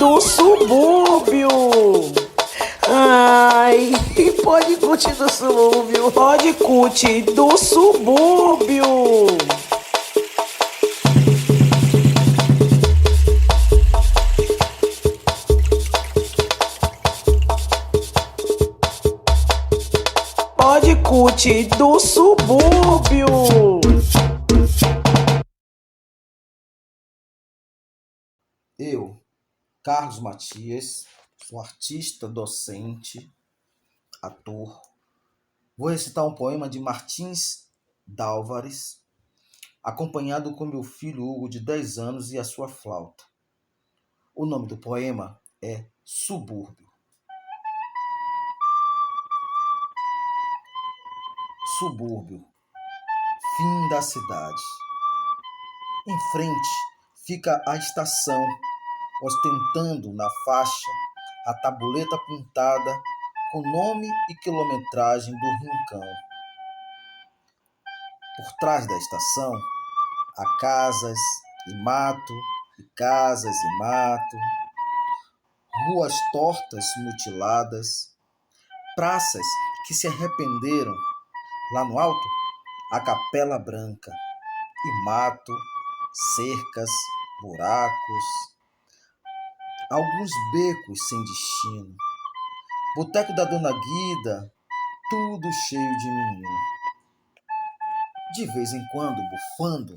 do subúrbio. Ai, pode curtir do subúrbio, pode curtir do subúrbio. Pode curtir do subúrbio. Eu, Carlos Matias, sou artista, docente, ator. Vou recitar um poema de Martins D'Álvares, acompanhado com meu filho Hugo, de 10 anos, e a sua flauta. O nome do poema é Subúrbio. Subúrbio, fim da cidade. Em frente fica a estação, ostentando na faixa a tabuleta pintada com nome e quilometragem do rincão. Por trás da estação há casas e mato, e casas e mato, ruas tortas mutiladas, praças que se arrependeram. Lá no alto, a Capela Branca, e mato, cercas, buracos, alguns becos sem destino, boteco da Dona Guida, tudo cheio de menino. De vez em quando, bufando,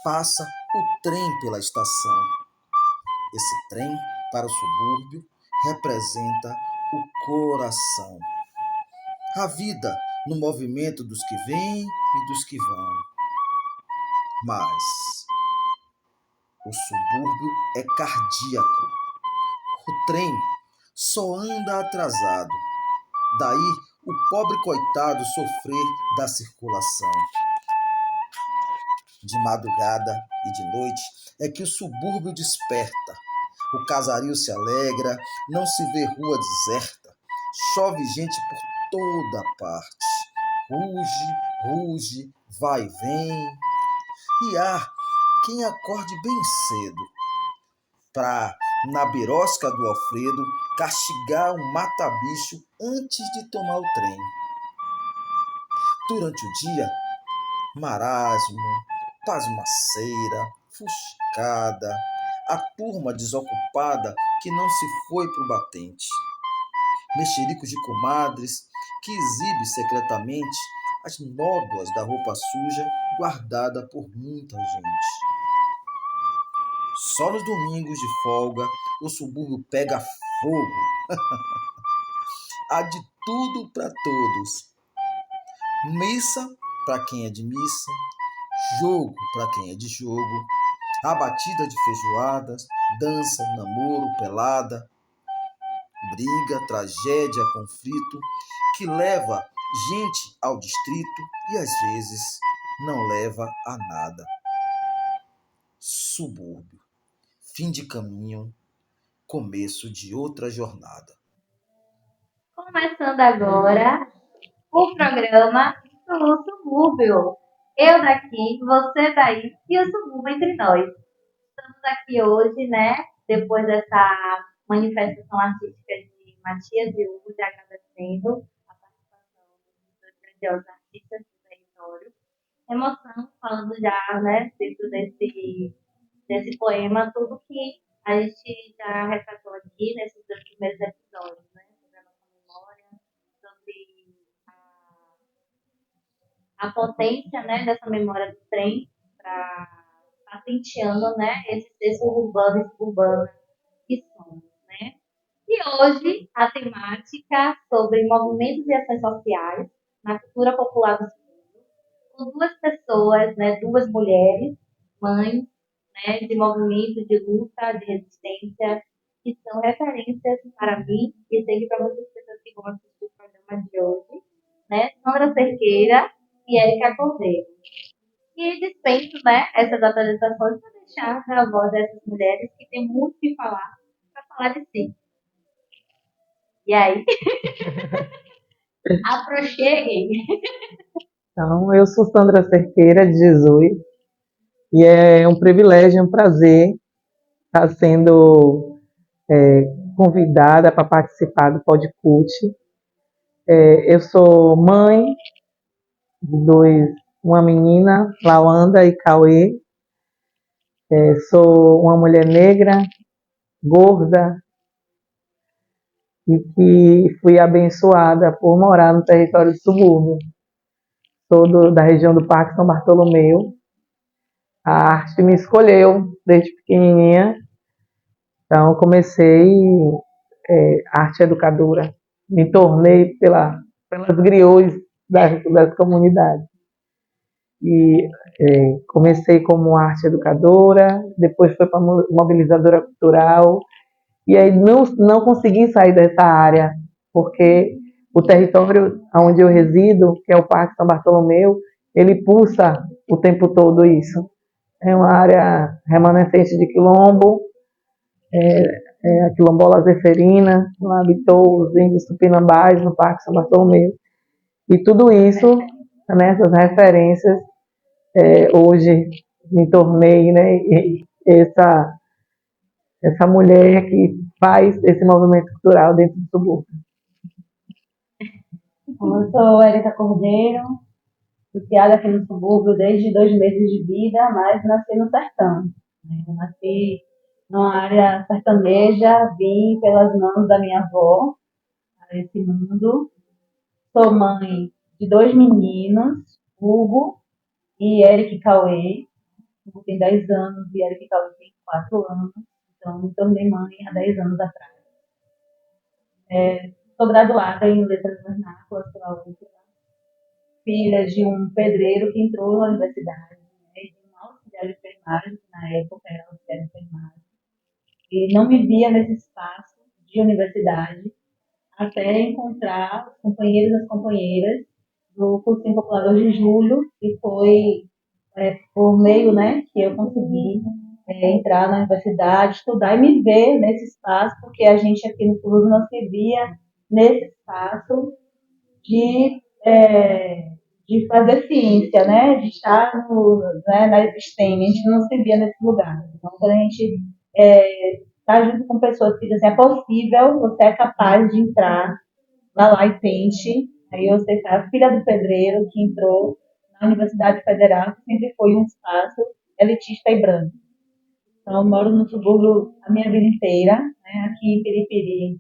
passa o trem pela estação. Esse trem, para o subúrbio, representa o coração. A vida no movimento dos que vêm e dos que vão. Mas o subúrbio é cardíaco. O trem só anda atrasado. Daí o pobre coitado sofrer da circulação. De madrugada e de noite é que o subúrbio desperta. O casario se alegra, não se vê rua deserta. Chove gente por toda parte. Ruge, vai e vem. E há quem acorde bem cedo pra, na birosca do Alfredo, castigar um mata-bicho antes de tomar o trem. Durante o dia, marasmo, pasmaceira, fuscada, a turma desocupada que não se foi pro batente. Mexericos de comadres que exibe secretamente as nódoas da roupa suja guardada por muita gente. Só nos domingos de folga o subúrbio pega fogo. Há de tudo para todos. Missa para quem é de missa, jogo para quem é de jogo, a batida de feijoadas, dança, namoro, pelada, briga, tragédia, conflito, que leva gente ao distrito e às vezes não leva a nada. Subúrbio, fim de caminho, começo de outra jornada. Começando agora o programa do Subúrbio. Eu daqui, você daí e o subúrbio entre nós. Estamos aqui hoje, né, depois dessa manifestação artística de Matias e Hugo, agradecendo a participação dos grandiosos artistas do território. Emoção, falando já, né, dentro desse poema, tudo que a gente já retratou aqui nesses dois primeiros episódios, né, sobre a nossa memória, sobre a potência, né, dessa memória do trem para patenteando, né, esse urbano e suburbano que somos, né. E hoje a temática sobre movimentos e ações sociais na cultura popular do subúrbio, com duas pessoas, né, duas mulheres, mães, né, de movimento, de luta, de resistência, que são referências para mim e sei que para muitas pessoas que vão assistir o programa de hoje, né, Sandra Cerqueira e Érica Cordeiro. E dispenso, né, essas atualizações para deixar a voz dessas mulheres que têm muito o que falar, para falar de si. E aí? Aproxeguem! Então, eu sou Sandra Cerqueira de Jesus e é um privilégio, um prazer estar sendo convidada para participar do Podcast. Eu sou mãe de uma menina, Lawanda e Cauê. Sou uma mulher negra, gorda, e que fui abençoada por morar no território do subúrbio. Sou da região do Parque São Bartolomeu. A arte me escolheu desde pequenininha, então comecei arte educadora. Me tornei pelas griots das comunidades. E comecei como arte educadora, depois fui para mobilizadora cultural, e aí não consegui sair dessa área, porque o território onde eu resido, que é o Parque São Bartolomeu, ele pulsa o tempo todo isso. É uma área remanescente de quilombo, a quilombola zeferina, lá habitou os índios tupinambás no Parque São Bartolomeu. E tudo isso, nessas referências, hoje me tornei, né, essa mulher que faz esse movimento cultural dentro do subúrbio. Eu sou Érica Cordeiro, fui criada aqui no subúrbio desde 2 meses de vida, mas nasci no sertão. Eu nasci numa área sertaneja, vim pelas mãos da minha avó a esse mundo. Sou mãe de 2 meninos, Hugo e Eric Cauê. Hugo tem 10 anos e Eric Cauê tem 4 anos. Então, me tornei mãe há 10 anos atrás. Sou graduada em Letras Vernáculas pela UFRA, filha de um pedreiro que entrou na universidade, né, de um auxiliar de enfermagem, que na época era auxiliar de enfermagem, e não me via nesse espaço de universidade até encontrar os companheiros e as companheiras do cursinho popular 2 de julho, e foi por meio, né, que eu consegui entrar na universidade, estudar e me ver nesse espaço, porque a gente aqui no clube não se via nesse espaço de, de fazer ciência, né, de estar na episteme, a gente não se via nesse lugar. Então, quando a gente está junto com pessoas que dizem é possível, você é capaz de entrar, vá lá e tente. Aí você é a filha do pedreiro que entrou na Universidade Federal, que sempre foi um espaço elitista e branco. Então, eu moro no subúrbio a minha vida inteira, né? Aqui em Piripiri.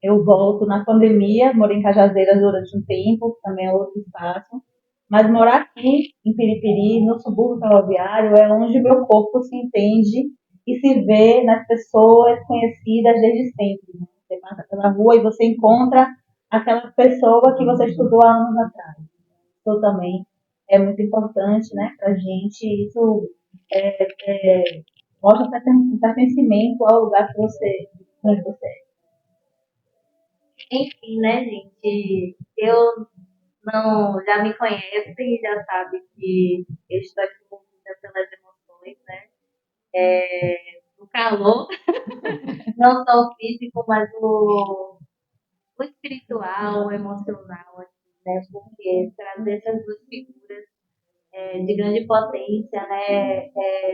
Eu volto na pandemia, morei em Cajazeiras durante um tempo, também é outro espaço. Mas morar aqui em Piripiri, no subúrbio ferroviário, é onde meu corpo se entende e se vê nas pessoas conhecidas desde sempre. Né? Você passa pela rua e você encontra aquela pessoa que você estudou há anos atrás. Isso também é muito importante, né, para a gente. Isso mostra um pertencimento ao lugar que onde você é. Enfim, né, gente? Eu não já me conhece e já sabe que eu estou aqui movida pelas emoções, né? O calor, não só o físico, mas o espiritual, o emocional, assim, né? Porque trazer essas 2 figuras de grande potência, né?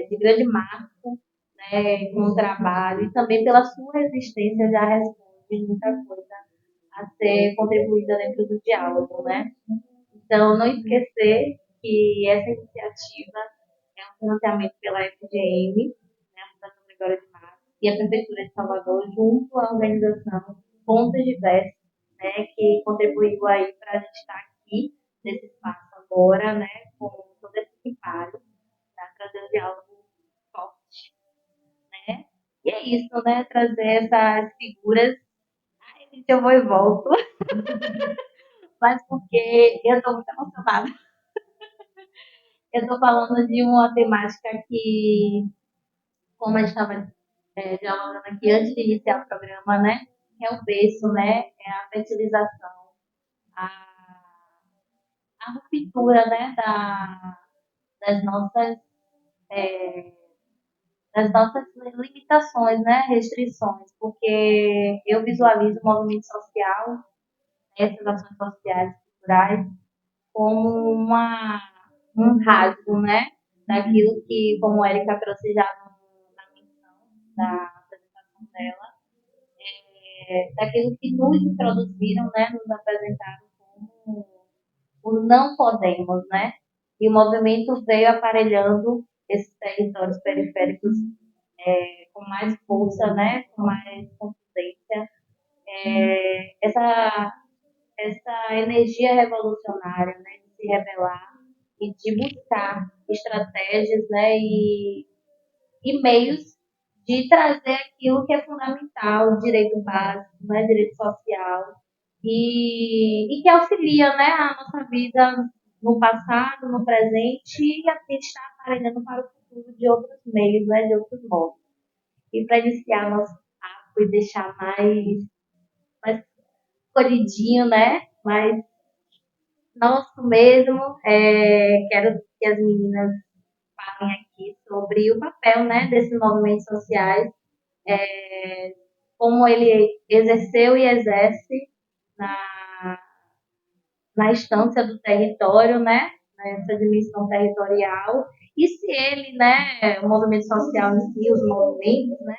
De grande marco, né? Com o trabalho e também pela sua existência já responde muita coisa a ser contribuída dentro do diálogo, né? Então, não esquecer que essa iniciativa é um financiamento pela FGM, né, a Fundação Gregório de Matos, e a Prefeitura de Salvador, junto à organização Pontos Diversos, né, que contribuiu aí para a gente estar aqui nesse espaço agora, né, com todo esse equipário, para trazer um diálogo forte, né? E é isso, né, trazer essas figuras. Ai, gente, eu vou e volto, mas porque eu estou muito emocionada. Eu estou falando de uma temática que, como a gente estava dialogando aqui antes de iniciar o programa, né? Que é o berço, né? É a fertilização, a, a ruptura, né? Das nossas é, das nossas limitações, né? Restrições, porque eu visualizo o movimento social, essas ações sociais, culturais, como um rasgo, né? Daquilo que, como a Erika trouxe já na menção da apresentação dela, daquilo que nos introduziram, né, nos apresentaram como o não podemos, né? E o movimento veio aparelhando esses territórios periféricos com mais força, né, com mais contundência. Essa energia revolucionária, né, de se rebelar e de buscar estratégias, né, e meios de trazer aquilo que é fundamental, o direito básico, né, direito social, e que auxilia, né, a nossa vida no passado, no presente, e a gente está aparelhando para o futuro de outros meios, né, de outros modos. E para iniciar nosso papo e deixar mais colhidinho, né, mais nosso mesmo, quero que as meninas falem aqui sobre o papel, né, desses movimentos sociais, como ele exerceu e exerce na, na instância do território, né, nessa dimensão territorial, e se ele, né, o movimento social em si, os movimentos, né,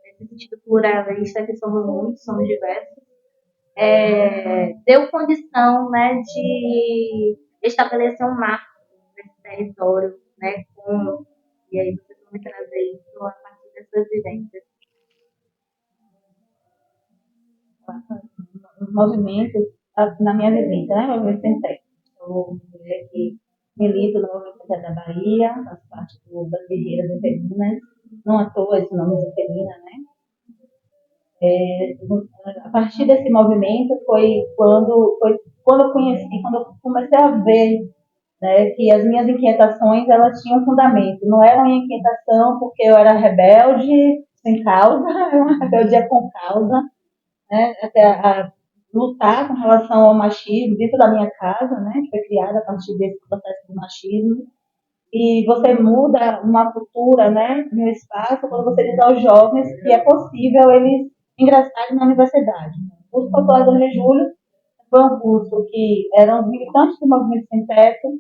nesse sentido pluralista que somos muitos, somos diversos, deu condição, né, de estabelecer um marco nesse território, né, e aí vocês vão me trazer isso a partir das suas vivências. Os movimentos, na minha vivência, né, o movimento sem teto. Sou mulher que milito no movimento sem teto da Bahia, faço parte das guerreiras interinas, não à toa esse nome interina, né? A partir desse movimento foi quando eu conheci, quando eu comecei a ver, né, que as minhas inquietações elas tinham fundamento. Não era uma inquietação porque eu era rebelde sem causa, era uma rebeldia com causa, né, até lutar com relação ao machismo dentro da minha casa, né, que foi criada a partir desse processo do machismo. E você muda uma cultura, né, no espaço quando você diz aos jovens que é possível eles ingressarem na universidade. O curso Popular 2 de Julho foi um curso que eram os militantes do Movimento Sem Teto,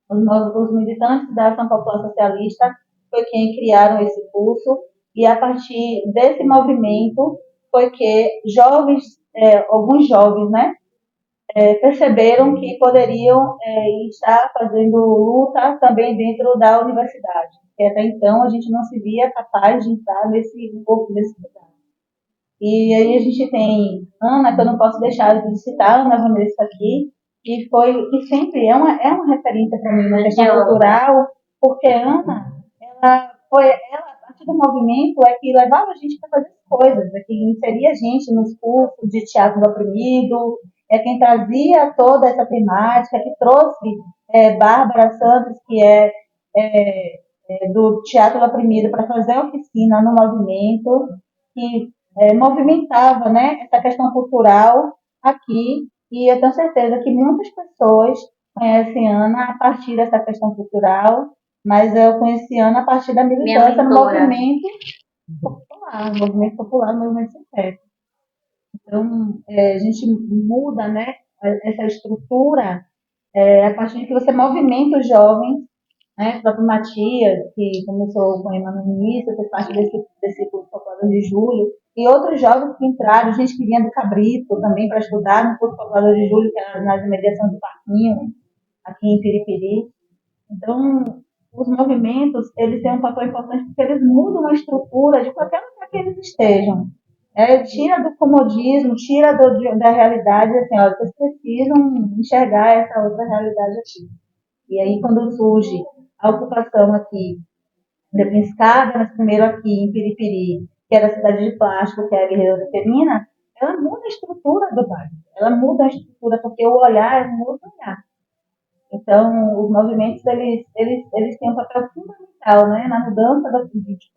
os militantes da Ação Popular Socialista, foi quem criaram esse curso, e a partir desse movimento foi que alguns jovens, né, perceberam que poderiam estar fazendo luta também dentro da universidade, porque até então a gente não se via capaz de entrar nesse corpo desse lugar. E aí a gente tem Ana, que eu não posso deixar de citar, Ana Vanessa aqui, que sempre é uma referência para mim na questão cultural, porque Ana, ela, a partir do movimento, é que levava a gente para fazer coisas, é que inseria a gente nos cursos de teatro do oprimido, é quem trazia toda essa temática, que trouxe Bárbara Santos, que é do Teatro do Oprimido, para fazer oficina no movimento, que movimentava, né, essa questão cultural aqui, e eu tenho certeza que muitas pessoas conhecem Ana a partir dessa questão cultural, mas eu conheci Ana a partir da militância no movimento popular, no movimento sem teto. Então, a gente muda, né, essa estrutura a partir de que você movimenta os jovens, né, o próprio Matias, que começou com a Emma no início, fez parte desse curso Popular 2 de Julho, e outros jovens que entraram, gente que vinha do Cabrito também para estudar no curso Popular 2 de Julho, que era nas imediações do Parquinho, aqui em Piripiri. Então, os movimentos, eles têm um papel importante porque eles mudam a estrutura de qualquer lugar que eles estejam. Tira do comodismo, tira da realidade, assim, ó, vocês precisam enxergar essa outra realidade aqui. E aí, quando surge a ocupação aqui de Pinskada, mas primeiro aqui em Piripiri, que era a cidade de plástico, que é a Guerreira Luterina, ela muda a estrutura do bairro. Ela muda a estrutura porque o olhar muda o olhar. Então, os movimentos, eles têm um papel fundamental, né, na mudança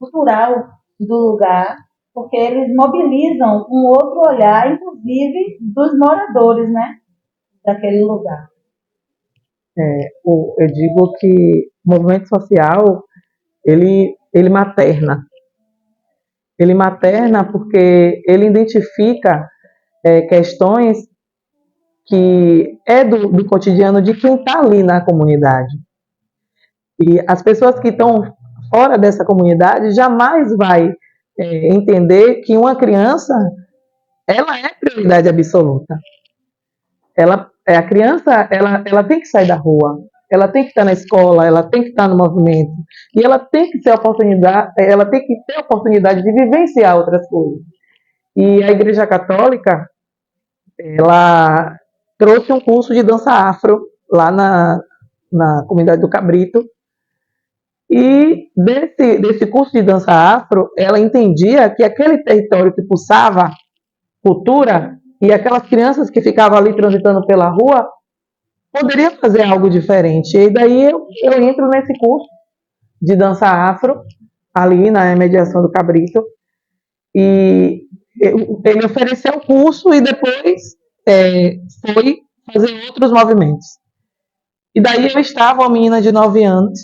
cultural do lugar, porque eles mobilizam um outro olhar, inclusive dos moradores, né, daquele lugar. Eu digo que o movimento social, ele materna. Ele materna porque ele identifica questões que do cotidiano de quem está ali na comunidade. E as pessoas que estão fora dessa comunidade jamais vai entender que uma criança, ela é prioridade absoluta. A criança, ela tem que sair da rua, ela tem que estar na escola, ela tem que estar no movimento, e ela tem que ter a oportunidade de vivenciar outras coisas. E a Igreja Católica, ela trouxe um curso de dança afro lá na comunidade do Cabrito, e desse curso de dança afro, ela entendia que aquele território que pulsava cultura e aquelas crianças que ficavam ali transitando pela rua poderia fazer algo diferente. E daí eu entro nesse curso de dança afro, ali na mediação do Cabrito, e ele ofereceu o curso e depois foi fazer outros movimentos. E daí eu estava, uma menina de 9 anos,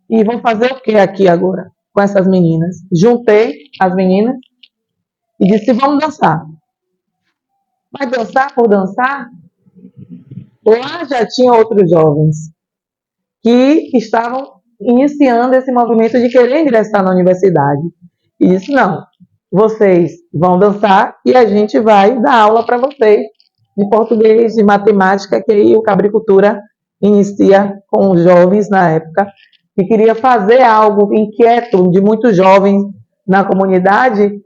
e vou fazer o que aqui agora com essas meninas? Juntei as meninas e disse, vamos dançar. Mas dançar por dançar? Lá já tinha outros jovens que estavam iniciando esse movimento de querer ingressar na universidade. E disse, não, vocês vão dançar e a gente vai dar aula para vocês de português, de matemática, que aí o Cabricultura inicia com os jovens na época, que queria fazer algo inquieto de muitos jovens na comunidade,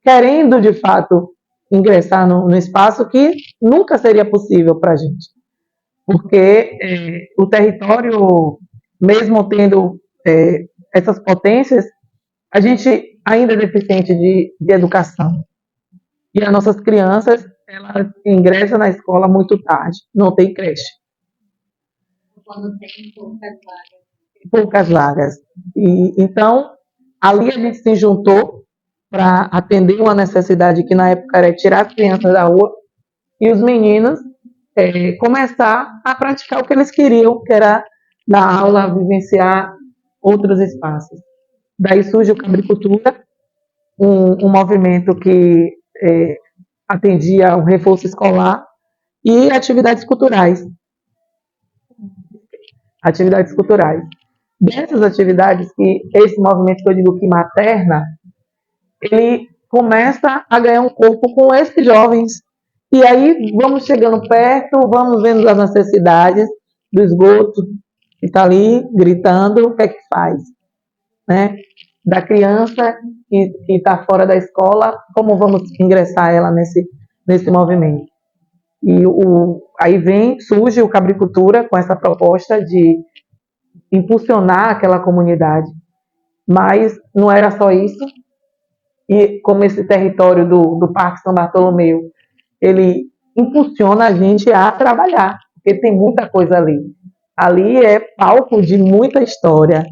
querendo de fato ingressar no espaço que nunca seria possível para a gente. Porque o território, mesmo tendo essas potências, a gente ainda é deficiente de educação. E as nossas crianças, elas ingressam na escola muito tarde, não tem creche. Quando tem poucas vagas. Poucas vagas. E, então, ali a gente se juntou para atender uma necessidade que na época era tirar as crianças da rua e os meninos começar a praticar o que eles queriam, que era dar aula, vivenciar outros espaços. Daí surge o Cabricultura, um movimento que atendia o reforço escolar e atividades culturais. Atividades culturais. Dessas atividades, que esse movimento que eu digo que materna, ele começa a ganhar um corpo com esses jovens. E aí vamos chegando perto, vamos vendo as necessidades do esgoto, que está ali gritando, o que é que faz? Né? Da criança que está fora da escola, como vamos ingressar ela nesse movimento? E aí surge o Cabricultura com essa proposta de impulsionar aquela comunidade. Mas não era só isso. E como esse território do Parque São Bartolomeu, ele impulsiona a gente a trabalhar, porque tem muita coisa ali. Ali é palco de muita história,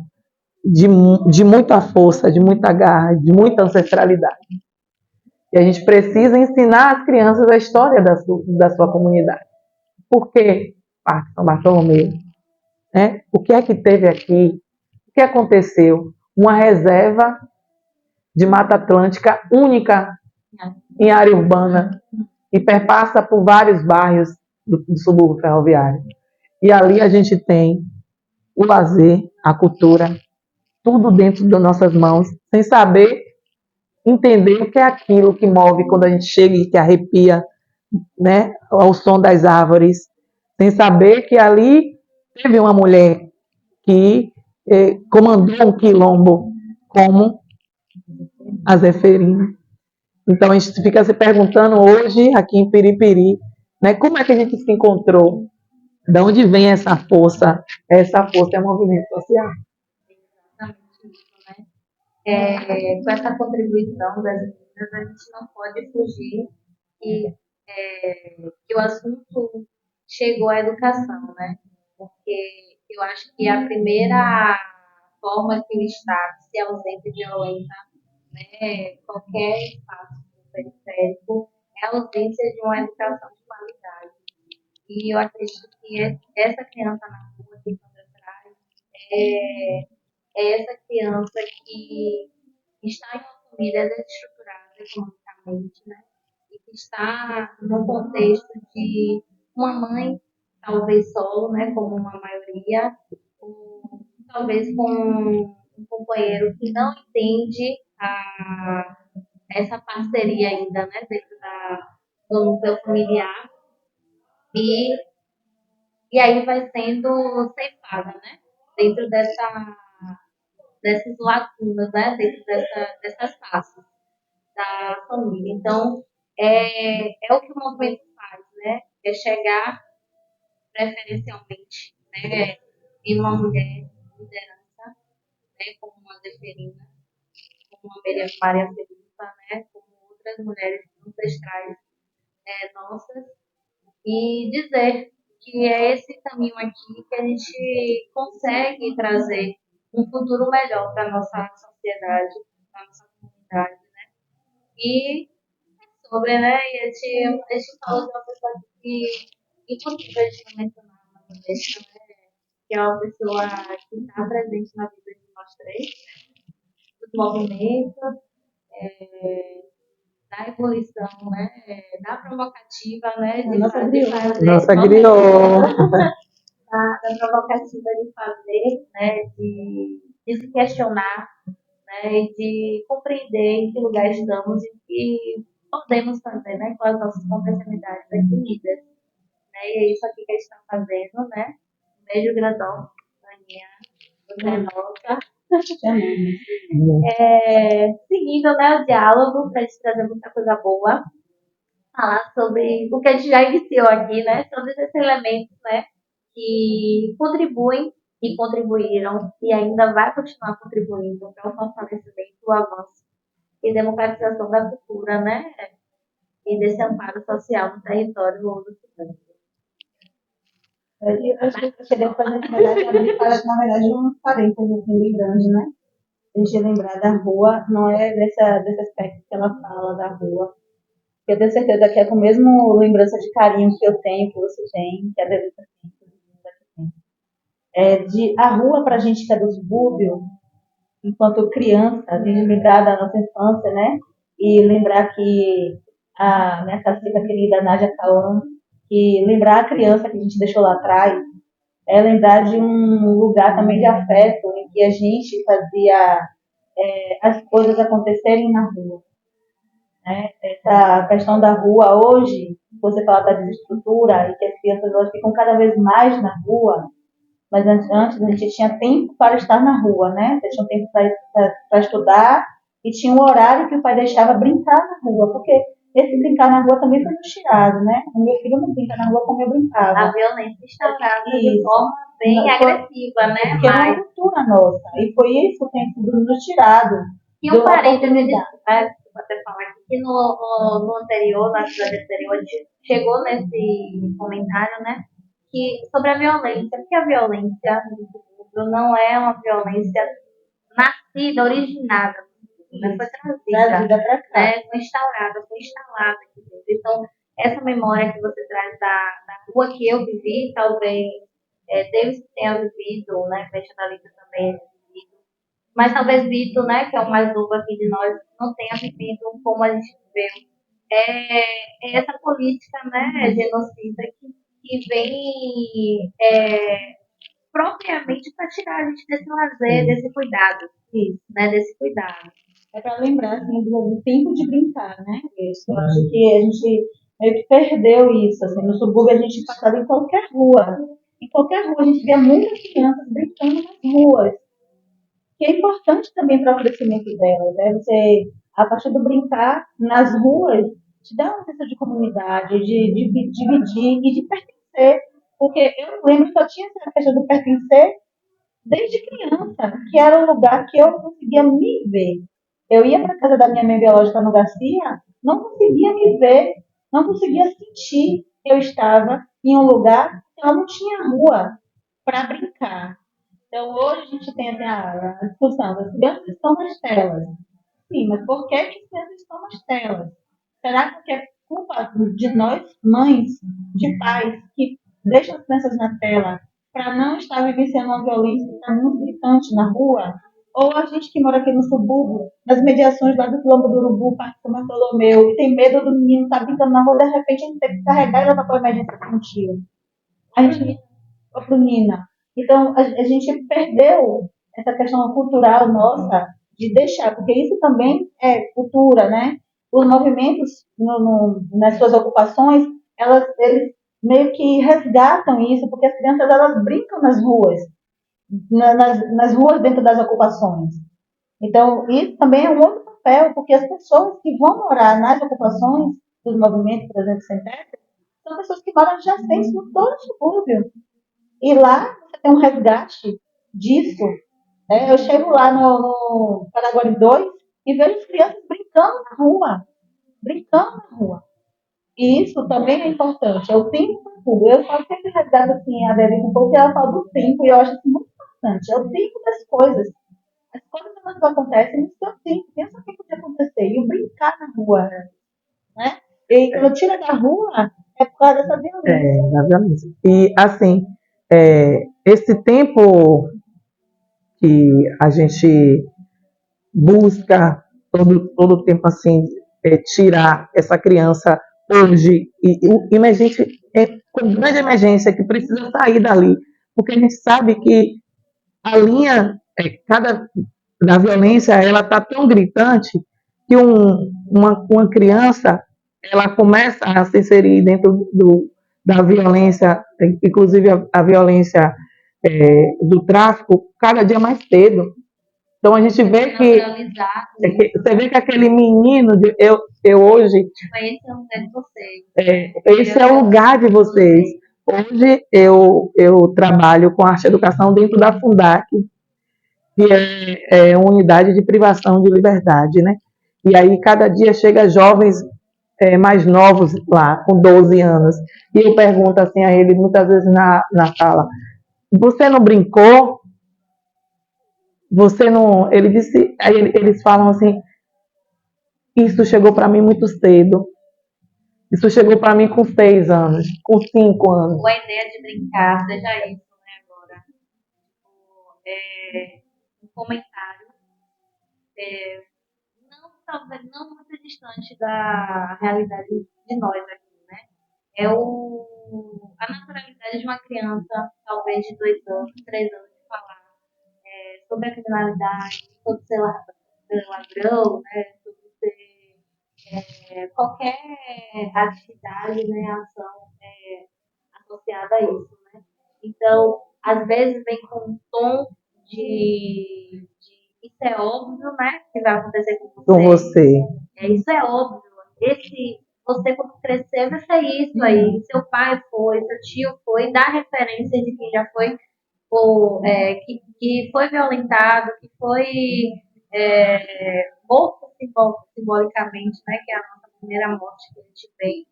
de muita força, de muita garra, de muita ancestralidade. E a gente precisa ensinar às crianças a história da sua comunidade. Por que Parque São Bartolomeu? O que é que teve aqui? O que aconteceu? Uma reserva de Mata Atlântica única em área urbana e perpassa por vários bairros do subúrbio ferroviário. E ali a gente tem o lazer, a cultura, tudo dentro das nossas mãos, sem saber entender o que é aquilo que move quando a gente chega e que arrepia, né, ao som das árvores, sem saber que ali teve uma mulher que comandou um quilombo como a Zeferina. Então a gente fica se perguntando hoje, aqui em Piripiri, né, como é que a gente se encontrou? De onde vem essa força? Essa força é movimento social. Exatamente isso, né? Com essa contribuição das meninas, a gente não pode fugir que o assunto chegou à educação, né? Porque eu acho que a primeira forma que o Estado se ausenta e violenta, né, qualquer espaço periférico é a ausência de uma educação de qualidade. E eu acredito que essa criança na rua que Sandra traz é essa criança que está em uma família desestruturada economicamente, né? E que está no contexto de uma mãe, talvez solo, né? Como uma maioria, ou talvez com um companheiro que não entende a essa parceria ainda, né, dentro do núcleo familiar e, e aí vai sendo ceifada, né, dentro dessas lacunas, né, dentro dessas faces da família. Então, é o que o movimento faz, né, é chegar preferencialmente, né, em uma mulher de liderança, né, como uma Zeferina, como uma Maria Felipa, né, como outras mulheres ancestrais nossas, e dizer que é esse caminho aqui que a gente consegue trazer um futuro melhor para a nossa sociedade, para a nossa comunidade. E sobre, né, e a gente falou de uma pessoa que, inclusive, a gente não mencionava na vez, né, que é uma pessoa que está presente na vida de nós três, dos movimentos, da evolução, né, da provocativa, né, Nossa de griot. fazer, Nossa griot. da provocativa de fazer, né, de se questionar, né, e de compreender em que lugar estamos e o que podemos fazer, né, com as nossas potencialidades definidas. Né, e é isso aqui que a gente está fazendo, né? Um beijo grandão, Aninha, você é nossa. Seguindo, né, o diálogo, para a gente trazer muita coisa boa, falar sobre o que a gente já iniciou aqui, né? Sobre esses elementos, né? Que contribuem e contribuíram e ainda vai continuar contribuindo para o fortalecimento, o avanço e democratização da cultura, né? E desse amparo social no território do Sudeste. Eu acho que eu queria fazer melhor que abrir para, na verdade, um parênteses assim, bem grande, né? A gente lembrar da rua, não é desse aspecto que ela fala da rua. Eu tenho certeza que é com a mesma lembrança de carinho que eu tenho, que você tem, que a Delita tem, que o Linda tem. A rua, para a gente que é do subúrbio, enquanto criança, a gente lembrar da nossa infância, né? E lembrar que a minha cacica querida Nádia Cauã, que lembrar a criança que a gente deixou lá atrás, é lembrar de um lugar também de afeto, em que a gente fazia as coisas acontecerem na rua. Né? Essa questão da rua hoje, você fala da desestrutura e que as crianças elas ficam cada vez mais na rua, mas antes a gente tinha tempo para estar na rua, né? Você tinha tempo para estudar e tinha um horário que o pai deixava brincar na rua, porque esse brincar na rua também foi nos tirado, né? O meu filho não brinca na rua como eu brincava. A violência instaurada de forma bem agressiva, né? Porque é uma cultura nossa, e foi isso que tem sido nos tirado. E um parênteses, desculpa até falar aqui, que no anterior, na cidade anterior, a gente chegou nesse comentário, né? Que sobre a violência, porque a violência no subúrbio não é uma violência nascida, originada, né? Foi trazida para cá, né? Foi instaurada, foi instalada aqui dentro. Então, essa memória que você traz da rua que eu vivi, talvez Davis tenha vivido, né? Beijo da Lita também vivido, mas talvez Vitor, né, que é o mais novo aqui de nós, não tenha vivido como a gente viveu. É essa política, né, genocida que vem propriamente para tirar a gente desse lazer, desse cuidado, né, desse cuidado. É para lembrar assim, do tempo de brincar, né? Isso. Eu acho que a gente meio que perdeu isso. Assim, no subúrbio a gente passava em qualquer rua. Em qualquer rua a gente via muitas crianças brincando nas ruas. Que é importante também para o crescimento delas. Né? Você, a partir do brincar nas ruas, te dá uma sensação de comunidade, de dividir e de pertencer. Porque eu lembro que só tinha essa questão do pertencer desde criança, que era um lugar que eu não conseguia me ver. Eu ia para a casa da minha mãe biológica no Garcia, não conseguia me ver, não conseguia sentir que eu estava em um lugar que ela não tinha rua para brincar. Então, hoje a gente tem a discussão, as crianças estão nas telas. Sim, mas por que as crianças estão nas telas? Será que é culpa de nós, mães, de pais, que deixam as crianças na tela para não estar vivenciando uma violência que está muito gritante na rua? Ou a gente que mora aqui no subúrbio, nas mediações lá do Quilombo do Urubu, Parque São Bartolomeu, e tem medo do menino estar brincando na rua, de repente a gente tem que carregar e levar para a emergência infantil. A gente, Nina. Então, a gente perdeu essa questão cultural nossa de deixar, porque isso também é cultura, né? Os movimentos nas suas ocupações, eles meio que resgatam isso, porque as crianças elas brincam nas ruas, nas ruas dentro das ocupações. Então, isso também é um outro papel, porque as pessoas que vão morar nas ocupações dos movimentos, por exemplo, sem teto, são pessoas que moram adjacentes no todo o subúrbio. E lá você tem um resgate disso. Né? Eu chego lá no Paraguai 2 e vejo as crianças brincando na rua. Brincando na rua. E isso também é importante. É o tempo para tudo. Eu falo sempre resgato assim, a Devine, porque ela fala do tempo e eu acho isso muito importante. É o tempo das coisas. As coisas elas acontecem no seu tempo. Tem o seu tempo de acontecer. E o brincar na rua. Né? E quando tira da rua, é por causa dessa violência. Da violência. E, assim, esse tempo que a gente busca todo o tempo, assim, tirar essa criança hoje, emergente, com grande emergência, que precisa sair dali, porque a gente sabe que a linha da violência, ela está tão gritante que uma criança, ela começa a se inserir dentro da violência, inclusive a violência do tráfico, cada dia mais cedo. Então a gente vê que você vê que aquele menino, eu hoje, esse é o lugar de vocês. Esse é o lugar de vocês. Hoje eu trabalho com arte e educação dentro da Fundac, que é uma unidade de privação de liberdade, né? E aí cada dia chega jovens mais novos lá, com 12 anos, e eu pergunto assim a ele, muitas vezes na sala, você não brincou? Você não... Ele disse, aí eles falam assim, isso chegou para mim muito cedo. Isso chegou para mim com 6 anos, com 5 anos. A ideia de brincar, seja isso, né, agora. Um comentário. Talvez não muito distante da realidade de nós aqui, né? A naturalidade de uma criança, talvez de 2 anos, 3 anos, de falar sobre a criminalidade, sobre ser ladrão, né? Sobre ser qualquer atividade, né, ação associada a isso, né? Então, às vezes vem com um tom de isso é óbvio, né, que vai acontecer com você. Isso é óbvio. Você quando crescer vai ser isso aí. Seu pai foi, seu tio foi, dá referência de quem já foi, que foi violentado, que foi morto simbolicamente, né, que é a nossa primeira morte que a gente vem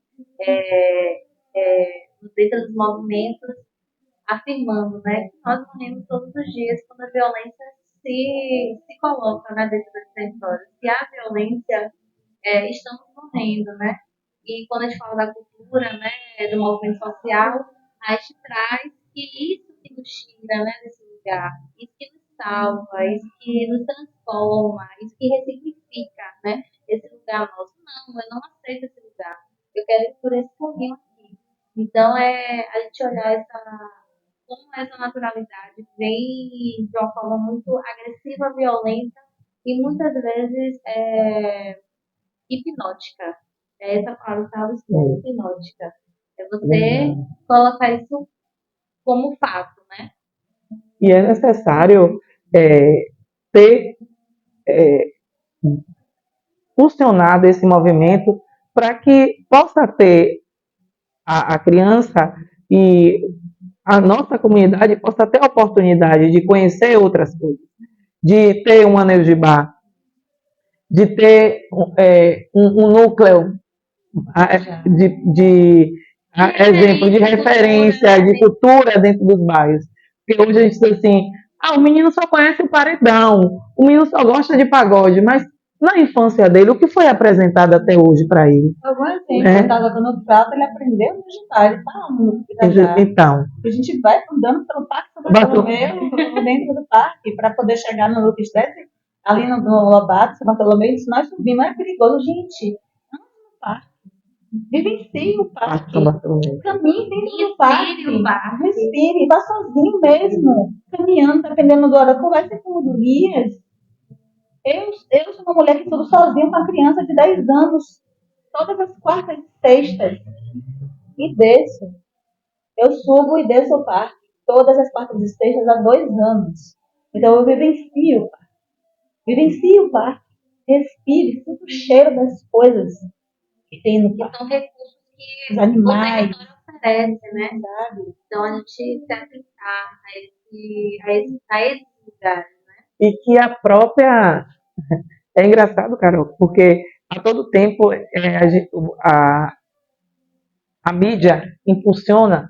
dentro dos movimentos, afirmando, né, que nós morremos todos os dias quando a violência se coloca, né, dentro dos territórios. Se há violência, estamos morrendo, né? E quando a gente fala da cultura, né, do movimento social, a gente traz que isso que nos tira, né, desse lugar, isso que nos salva, isso que nos transforma, isso que ressignifica, né, esse lugar nosso. Não, eu não aceito esse lugar. Eu quero ir por esse caminho aqui. Então, a gente olhar como essa naturalidade vem de uma forma muito agressiva, violenta e muitas vezes hipnótica. Essa palavra que estava usando, hipnótica. É você colocar isso como fato, né? E é necessário funcionar esse movimento para que possa ter a criança e a nossa comunidade possa ter a oportunidade de conhecer outras coisas, de ter um anel de bar, de ter um núcleo de exemplo, de referência, de cultura dentro dos bairros. Porque hoje a gente diz assim, o menino só conhece o paredão, o menino só gosta de pagode, mas na infância dele, o que foi apresentado até hoje para ele? Algum exemplo, eu estava dando prato, ele aprendeu a digitar, ele está música. Então. A gente vai andando pelo Parque São Bartolomeu, dentro do parque, para poder chegar no Lucas Tete, ali no Lobato, São Bartolomeu, se nós subimos, é perigoso, gente. Anda no parque. Vivencie o parque. Caminhe dentro do parque. Respire, vá sozinho mesmo. Caminhando, dependendo da hora, converse com os guias. Eu sou uma mulher que estudo sozinha com uma criança de 10 anos, todas as quartas e sextas, e desço. Eu subo e desço o parque, todas as quartas e sextas há 2 anos. Então eu vivencio o parque, respiro, sinto o cheiro das coisas que tem no E parque, são recursos que os o animais, território oferece, né? sabe? Então a gente se atentar a esses lugares. E que a própria. É engraçado, Carol, porque a todo tempo a mídia impulsiona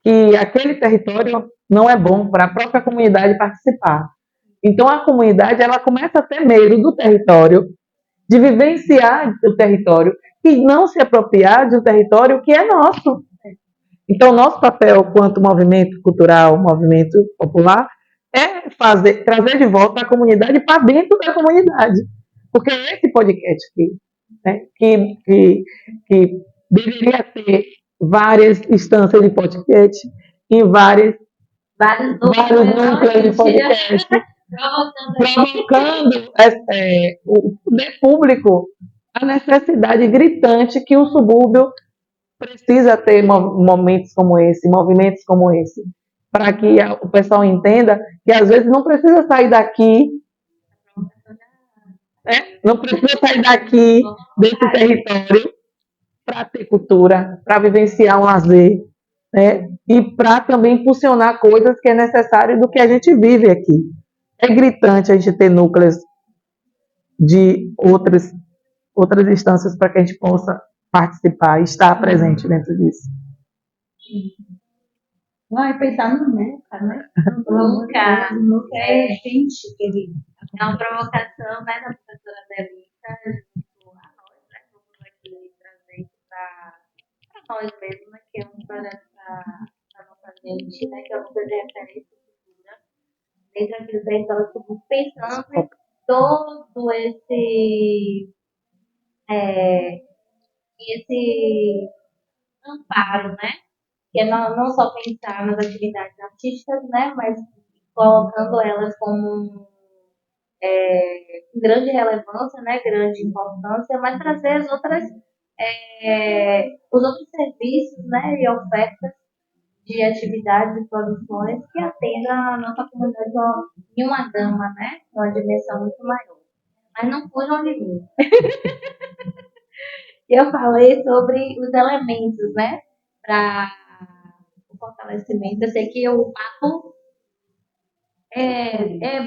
que aquele território não é bom para a própria comunidade participar. Então a comunidade ela começa a ter medo do território, de vivenciar o território e não se apropriar de um território que é nosso. Então nosso papel quanto movimento cultural, movimento popular, é trazer de volta a comunidade para dentro da comunidade. Porque é esse podcast aqui, né, que deveria ter várias instâncias de podcast em Vários vários núcleos, não, núcleos de gente, podcast, provocando provocando o poder público a necessidade gritante que o subúrbio precisa ter momentos como esse, movimentos como esse, para que o pessoal entenda que às vezes não precisa sair daqui, né? Não precisa sair daqui desse território para ter cultura, para vivenciar um lazer, né? E para também impulsionar coisas que é necessário do que a gente vive aqui. É gritante a gente ter núcleos de outras instâncias para que a gente possa participar e estar presente dentro disso. Vai pensar no nunca, né? Nunca. Nunca é gente, querido. É uma provocação, né, da professora Delita, junto a nós, né, vamos aqui trazer isso para nós mesmos, né, que é um projeto para nossa gente, né, que é uma coisa de referência cultura, dentro aqui do território, pensando em todo esse amparo, né, que é não só pensar nas atividades artísticas, né, mas colocando elas como grande relevância, né, grande importância, mas trazer os outros serviços, né, e ofertas de atividades e produções que atendam a nossa comunidade em uma gama, né, uma dimensão muito maior. Mas não fujam de mim. Eu falei sobre os elementos, né, para o fortalecimento. Eu sei que o papo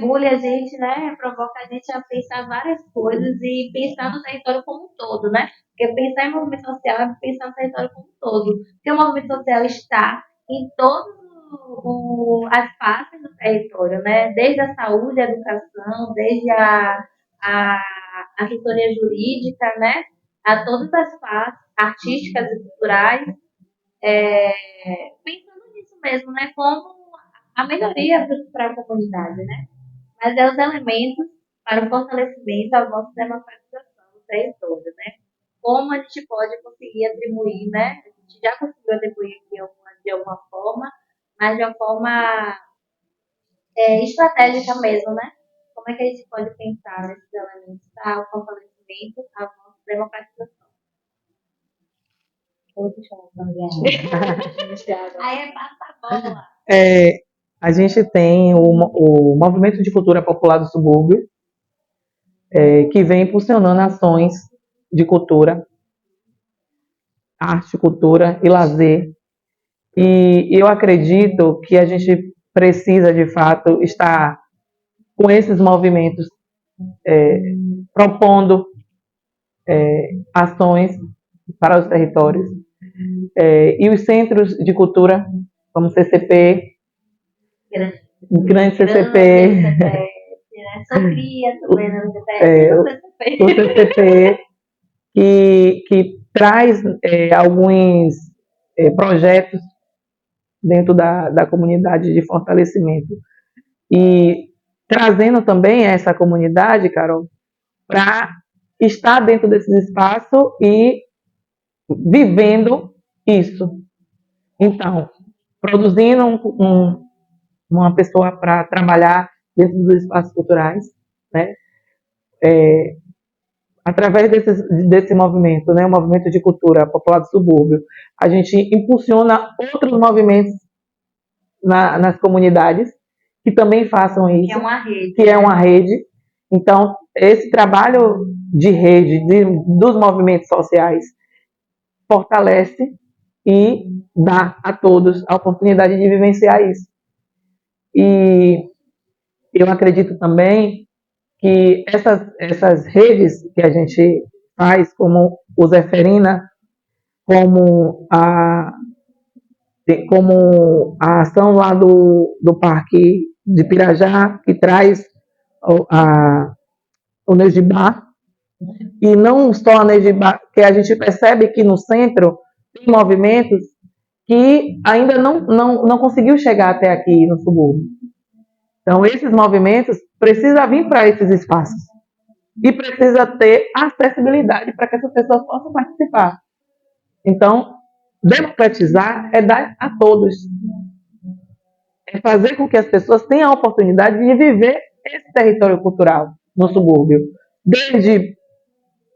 bullying a gente, né? Provoca a gente a pensar várias coisas e pensar no território como um todo, né? Porque pensar em movimento social é pensar no território como um todo. Porque o movimento social está em todas as faces do território, né? Desde a saúde, a educação, desde a assessoria jurídica, né? A todas as faces artísticas e culturais, pensando nisso mesmo, né? Como a melhoria para a comunidade, né? Mas é os elementos para o fortalecimento da nossa democratização do território, né? Como a gente pode conseguir atribuir, né? A gente já conseguiu atribuir de alguma forma, mas de uma forma estratégica mesmo, né? Como é que a gente pode pensar nesses elementos para o fortalecimento da nossa democratização? Aí passa a bola. A gente tem o Movimento de Cultura Popular do Subúrbio, que vem impulsionando ações de cultura, arte, cultura e lazer. E eu acredito que a gente precisa, de fato, estar com esses movimentos propondo ações para os territórios. E os centros de cultura, como CCP, grande CCP, Sou cria também no CCP. o CCP, que traz alguns projetos dentro da comunidade de fortalecimento. E trazendo também essa comunidade, Carol, para estar dentro desses espaços e vivendo isso. Então, produzindo uma pessoa para trabalhar dentro dos espaços culturais, né? através desse movimento, né, o movimento de cultura popular do subúrbio, a gente impulsiona outros movimentos nas comunidades que também façam Que isso, é uma rede. que é uma rede. Então, esse trabalho de rede dos movimentos sociais fortalece e dá a todos a oportunidade de vivenciar isso. E eu acredito também que essas redes que a gente faz, como o Zeferina, como a ação lá do Parque de Pirajá, que traz o Negibá, e não só a Negibá, que a gente percebe que no centro tem movimentos que ainda não conseguiu chegar até aqui no subúrbio. Então, esses movimentos precisam vir para esses espaços e precisa ter acessibilidade para que essas pessoas possam participar. Então, democratizar é dar a todos. É fazer com que as pessoas tenham a oportunidade de viver esse território cultural no subúrbio, desde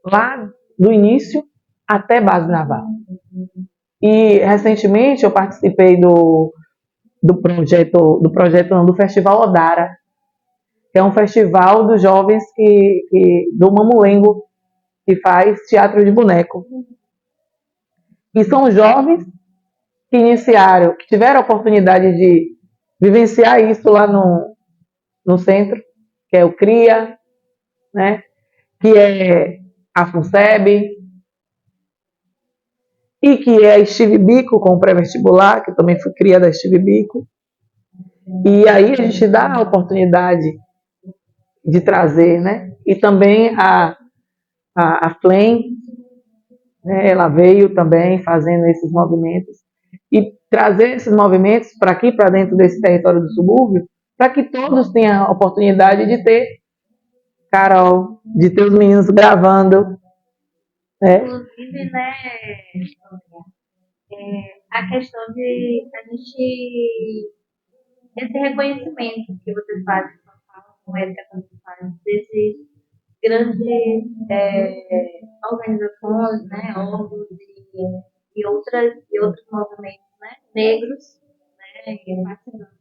lá do início até base naval. E recentemente eu participei do Festival Odara, que é um festival dos jovens do Mamulengo, que faz teatro de boneco. E são jovens que iniciaram, que tiveram a oportunidade de vivenciar isso lá no centro, que é o CRIA, né? Que é a FUNSEB, e que é a Steve Bico, com o pré-vestibular, que também fui cria da Steve Bico. E aí a gente dá a oportunidade de trazer, né? E também a Flame, né? Ela veio também fazendo esses movimentos. E trazer esses movimentos para aqui, para dentro desse território do subúrbio, para que todos tenham a oportunidade de ter Carol, de ter os meninos gravando. Né? Inclusive, né, a questão de a gente, esse reconhecimento que vocês fazem, com a Erika também faz, desses grandes organizações, né, órgãos e outros movimentos, né, negros, né, e participantes.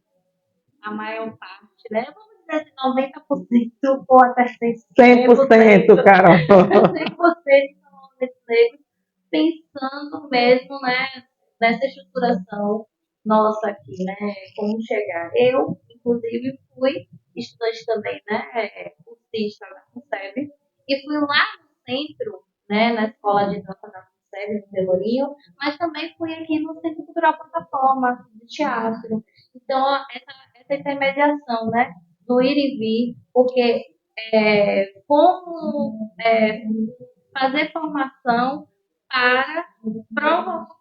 A maior parte, né, vamos dizer assim, 90% ou até 100%, Carol. 100% são homens negros, pensando mesmo, né, nessa estruturação nossa aqui, né, como chegar. Eu, inclusive, fui estudante também, né, cursista da FUNSEB, e fui lá no centro, né, na escola de dança da FUNSEB, no Pelourinho, mas também fui aqui no Centro Cultural Plataforma, de teatro. Então, essa intermediação, né, do ir e vir, porque como fazer formação para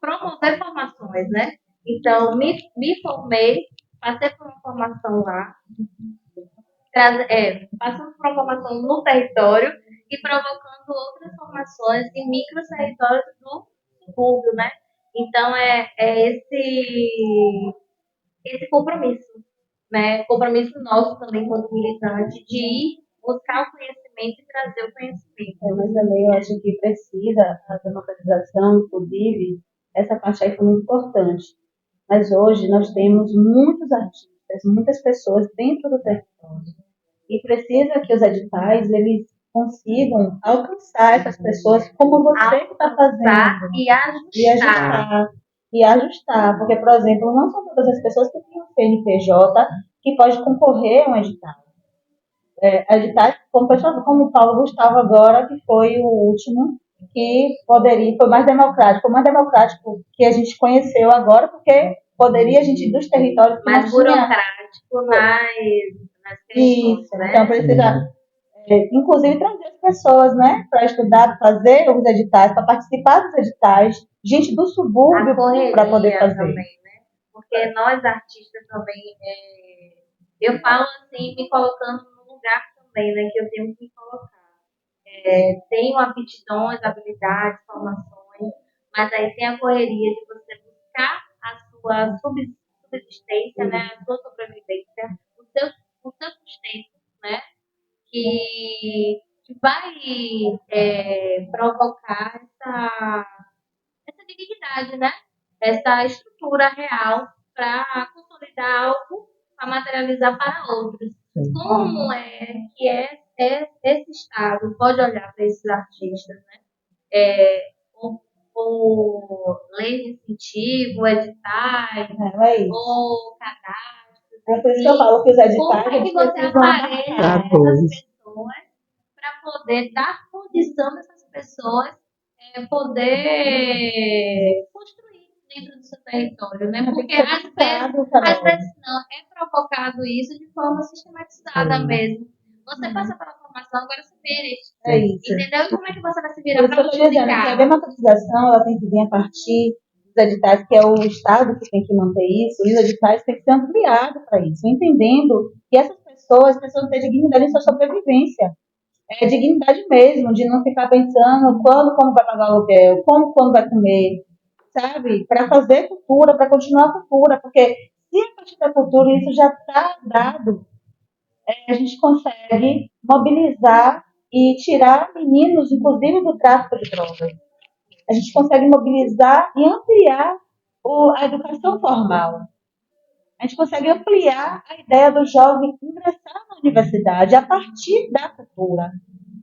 promover formações, né? Então, me formei, passei por uma formação lá, passando por uma formação no território e provocando outras formações em micro territórios do subúrbio, né? Então, esse compromisso, né? Compromisso nosso também, enquanto militante, de ir buscar o conhecimento e trazer o conhecimento. Mas também eu acho que precisa a democratização, inclusive, essa parte aí foi muito importante. Mas hoje nós temos muitos artistas, muitas pessoas dentro do território. E precisa que os editais eles consigam alcançar essas pessoas como você que está fazendo. E ajustar. Porque, por exemplo, não são todas as pessoas que têm um CNPJ que pode concorrer a um edital. Editais, como o Paulo Gustavo agora, que foi o último, que foi mais democrático que a gente conheceu agora, porque poderia a gente dos territórios que mais burocrático, nas questões, isso, né? Então precisa, inclusive, trazer as pessoas, né, para estudar, fazer os editais, para participar dos editais, gente do subúrbio para poder fazer. Também, né? Porque nós artistas também, eu falo assim, me colocando no lugar também, né, que eu tenho que me colocar. Tenho aptidões, habilidades, formações, mas aí tem a correria de você buscar a sua subsistência, né, a sua sobrevivência, o seu sustento, né, que vai provocar essa dignidade, né? Essa estrutura real para consolidar algo, para materializar para outros. Como esse Estado pode olhar para esses artistas, né? Por lei de incentivo, editais, Não é isso. ou cadastros. É por isso que eu falo que os editais Como é que eles você precisam aparelha abarcar. essas pessoas para poder dar condição dessas pessoas poder construir dentro do seu território, né? Porque às vezes não, é provocado isso de forma sistematizada mesmo. Você passa pela formação, agora se vire. É isso. Entendeu? E como é que você vai se Por virar isso que para eu estou dizendo que a justificar? democratização ela tem que vir a partir dos editais, que é o Estado que tem que manter isso, e os editais têm que ser ampliados para isso, entendendo que essas pessoas precisam ter dignidade em sua sobrevivência. É dignidade mesmo, de não ficar pensando como vai pagar o aluguel, quando vai comer, sabe? Para fazer cultura, para continuar a cultura, porque se a partir da cultura isso já está dado, a gente consegue mobilizar e tirar meninos, inclusive, do tráfico de drogas. A gente consegue mobilizar e ampliar a educação formal. A gente consegue ampliar a ideia do jovem ingressar na universidade a partir da cultura.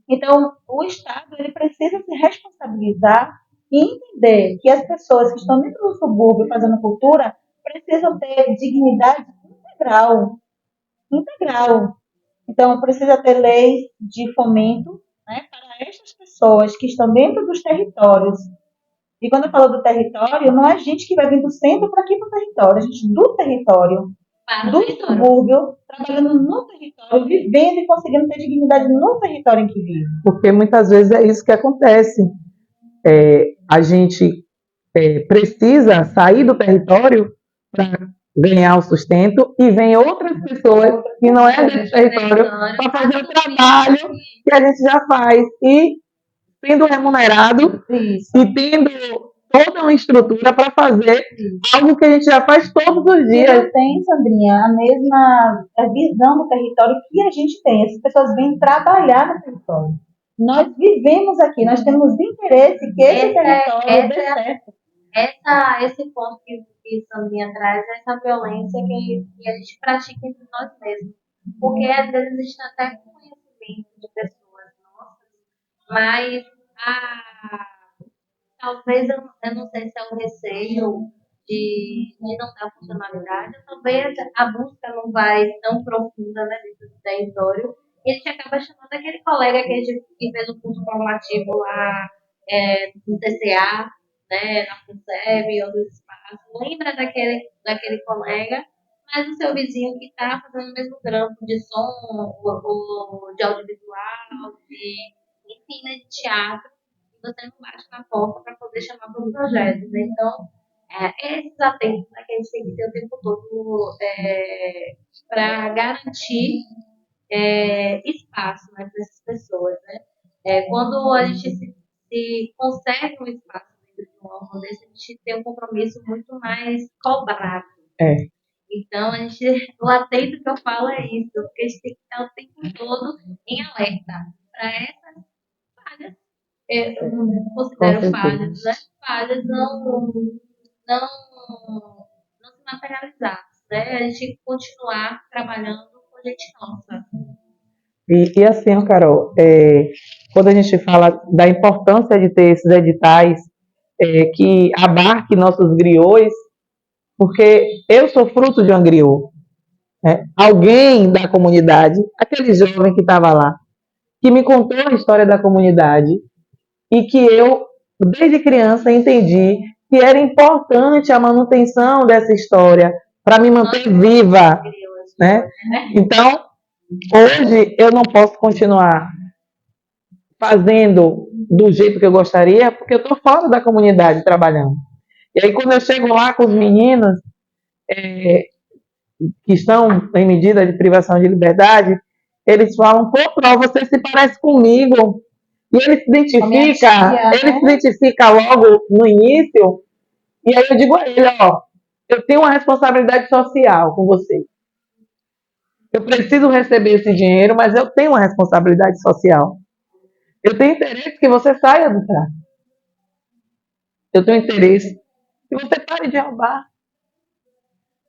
Então, o Estado ele precisa se responsabilizar e entender que as pessoas que estão dentro do subúrbio fazendo cultura precisam ter dignidade integral. Integral. Então, precisa ter leis de fomento, né, para estas pessoas que estão dentro dos territórios. E quando eu falo do território, não é gente que vai vir do centro para aqui para o território, é gente do território, do subúrbio, trabalhando no território, vivendo e conseguindo ter dignidade no território em que vive. Porque muitas vezes é isso que acontece. A gente precisa sair do território para ganhar o sustento e vem outras pessoas que não é desse território para fazer o trabalho que a gente já faz e sendo remunerado e tendo toda uma estrutura para fazer algo que a gente já faz todos os dias. E não tem, Sandrinha, a mesma visão do território que a gente tem. Essas pessoas vêm trabalhar no território. Nós vivemos aqui, nós temos interesse que esse território dê certo. Esse ponto que Sandrinha traz é essa violência que a gente pratica entre nós mesmos. Porque às vezes a gente até com conhecimento de pessoas nossas, mas talvez eu não sei se é o receio de não dar funcionalidade, talvez a busca não vai tão profunda, né, dentro do território, e a gente acaba chamando aquele colega que fez o curso formativo lá no TCA, né, na FUNSEB e outros espaços, lembra daquele colega, mas o seu vizinho que está fazendo o mesmo trampo de som, ou de audiovisual, enfim, né, de teatro, e você não bate na porta para poder chamar para os projetos. Então, esses atentos, né, que a gente tem que ter o tempo todo para garantir espaço, né, para essas pessoas. Né? Quando a gente se consegue um espaço dentro de um órgão desse, a gente tem um compromisso muito mais cobrado. Então, o atento que eu falo é isso, porque a gente tem que estar o tempo todo em alerta para essas falhas. Eu considero falhas, né? Falhas não se materializar, né? A gente continuar trabalhando com gente nossa. E assim, Carol, quando a gente fala da importância de ter esses editais que abarque nossos griots, porque eu sou fruto de uma griot, alguém da comunidade, aquele jovem que estava lá, que me contou a história da comunidade e que eu, desde criança, entendi que era importante a manutenção dessa história para me manter viva, né? Então, hoje eu não posso continuar fazendo do jeito que eu gostaria, porque eu estou fora da comunidade trabalhando. E aí, quando eu chego lá com os meninos que estão em medida de privação de liberdade, eles falam: pô, Pro, você se parece comigo. E ele se identifica logo no início, e aí eu digo a ele: ó, eu tenho uma responsabilidade social com você. Eu preciso receber esse dinheiro, mas eu tenho uma responsabilidade social. Eu tenho interesse que você saia do tráfico. Eu tenho interesse que você pare de roubar.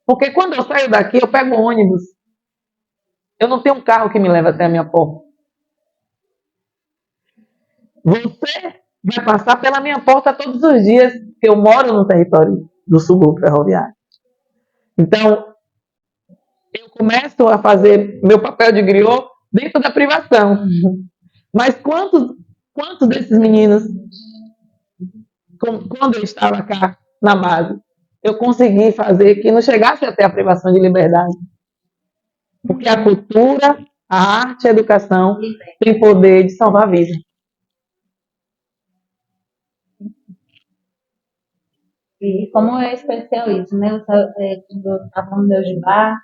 Porque quando eu saio daqui, eu pego ônibus. Eu não tenho um carro que me leve até a minha porta. Você vai passar pela minha porta todos os dias, porque eu moro no território do subúrbio ferroviário. Então, eu começo a fazer meu papel de griot dentro da privação. Mas quantos desses meninos, quando eu estava cá na base, eu consegui fazer que não chegasse até a privação de liberdade? Porque a cultura, a arte, a educação tem poder de salvar vidas. E como é especial isso, né? Quando eu estava no meu Gibá,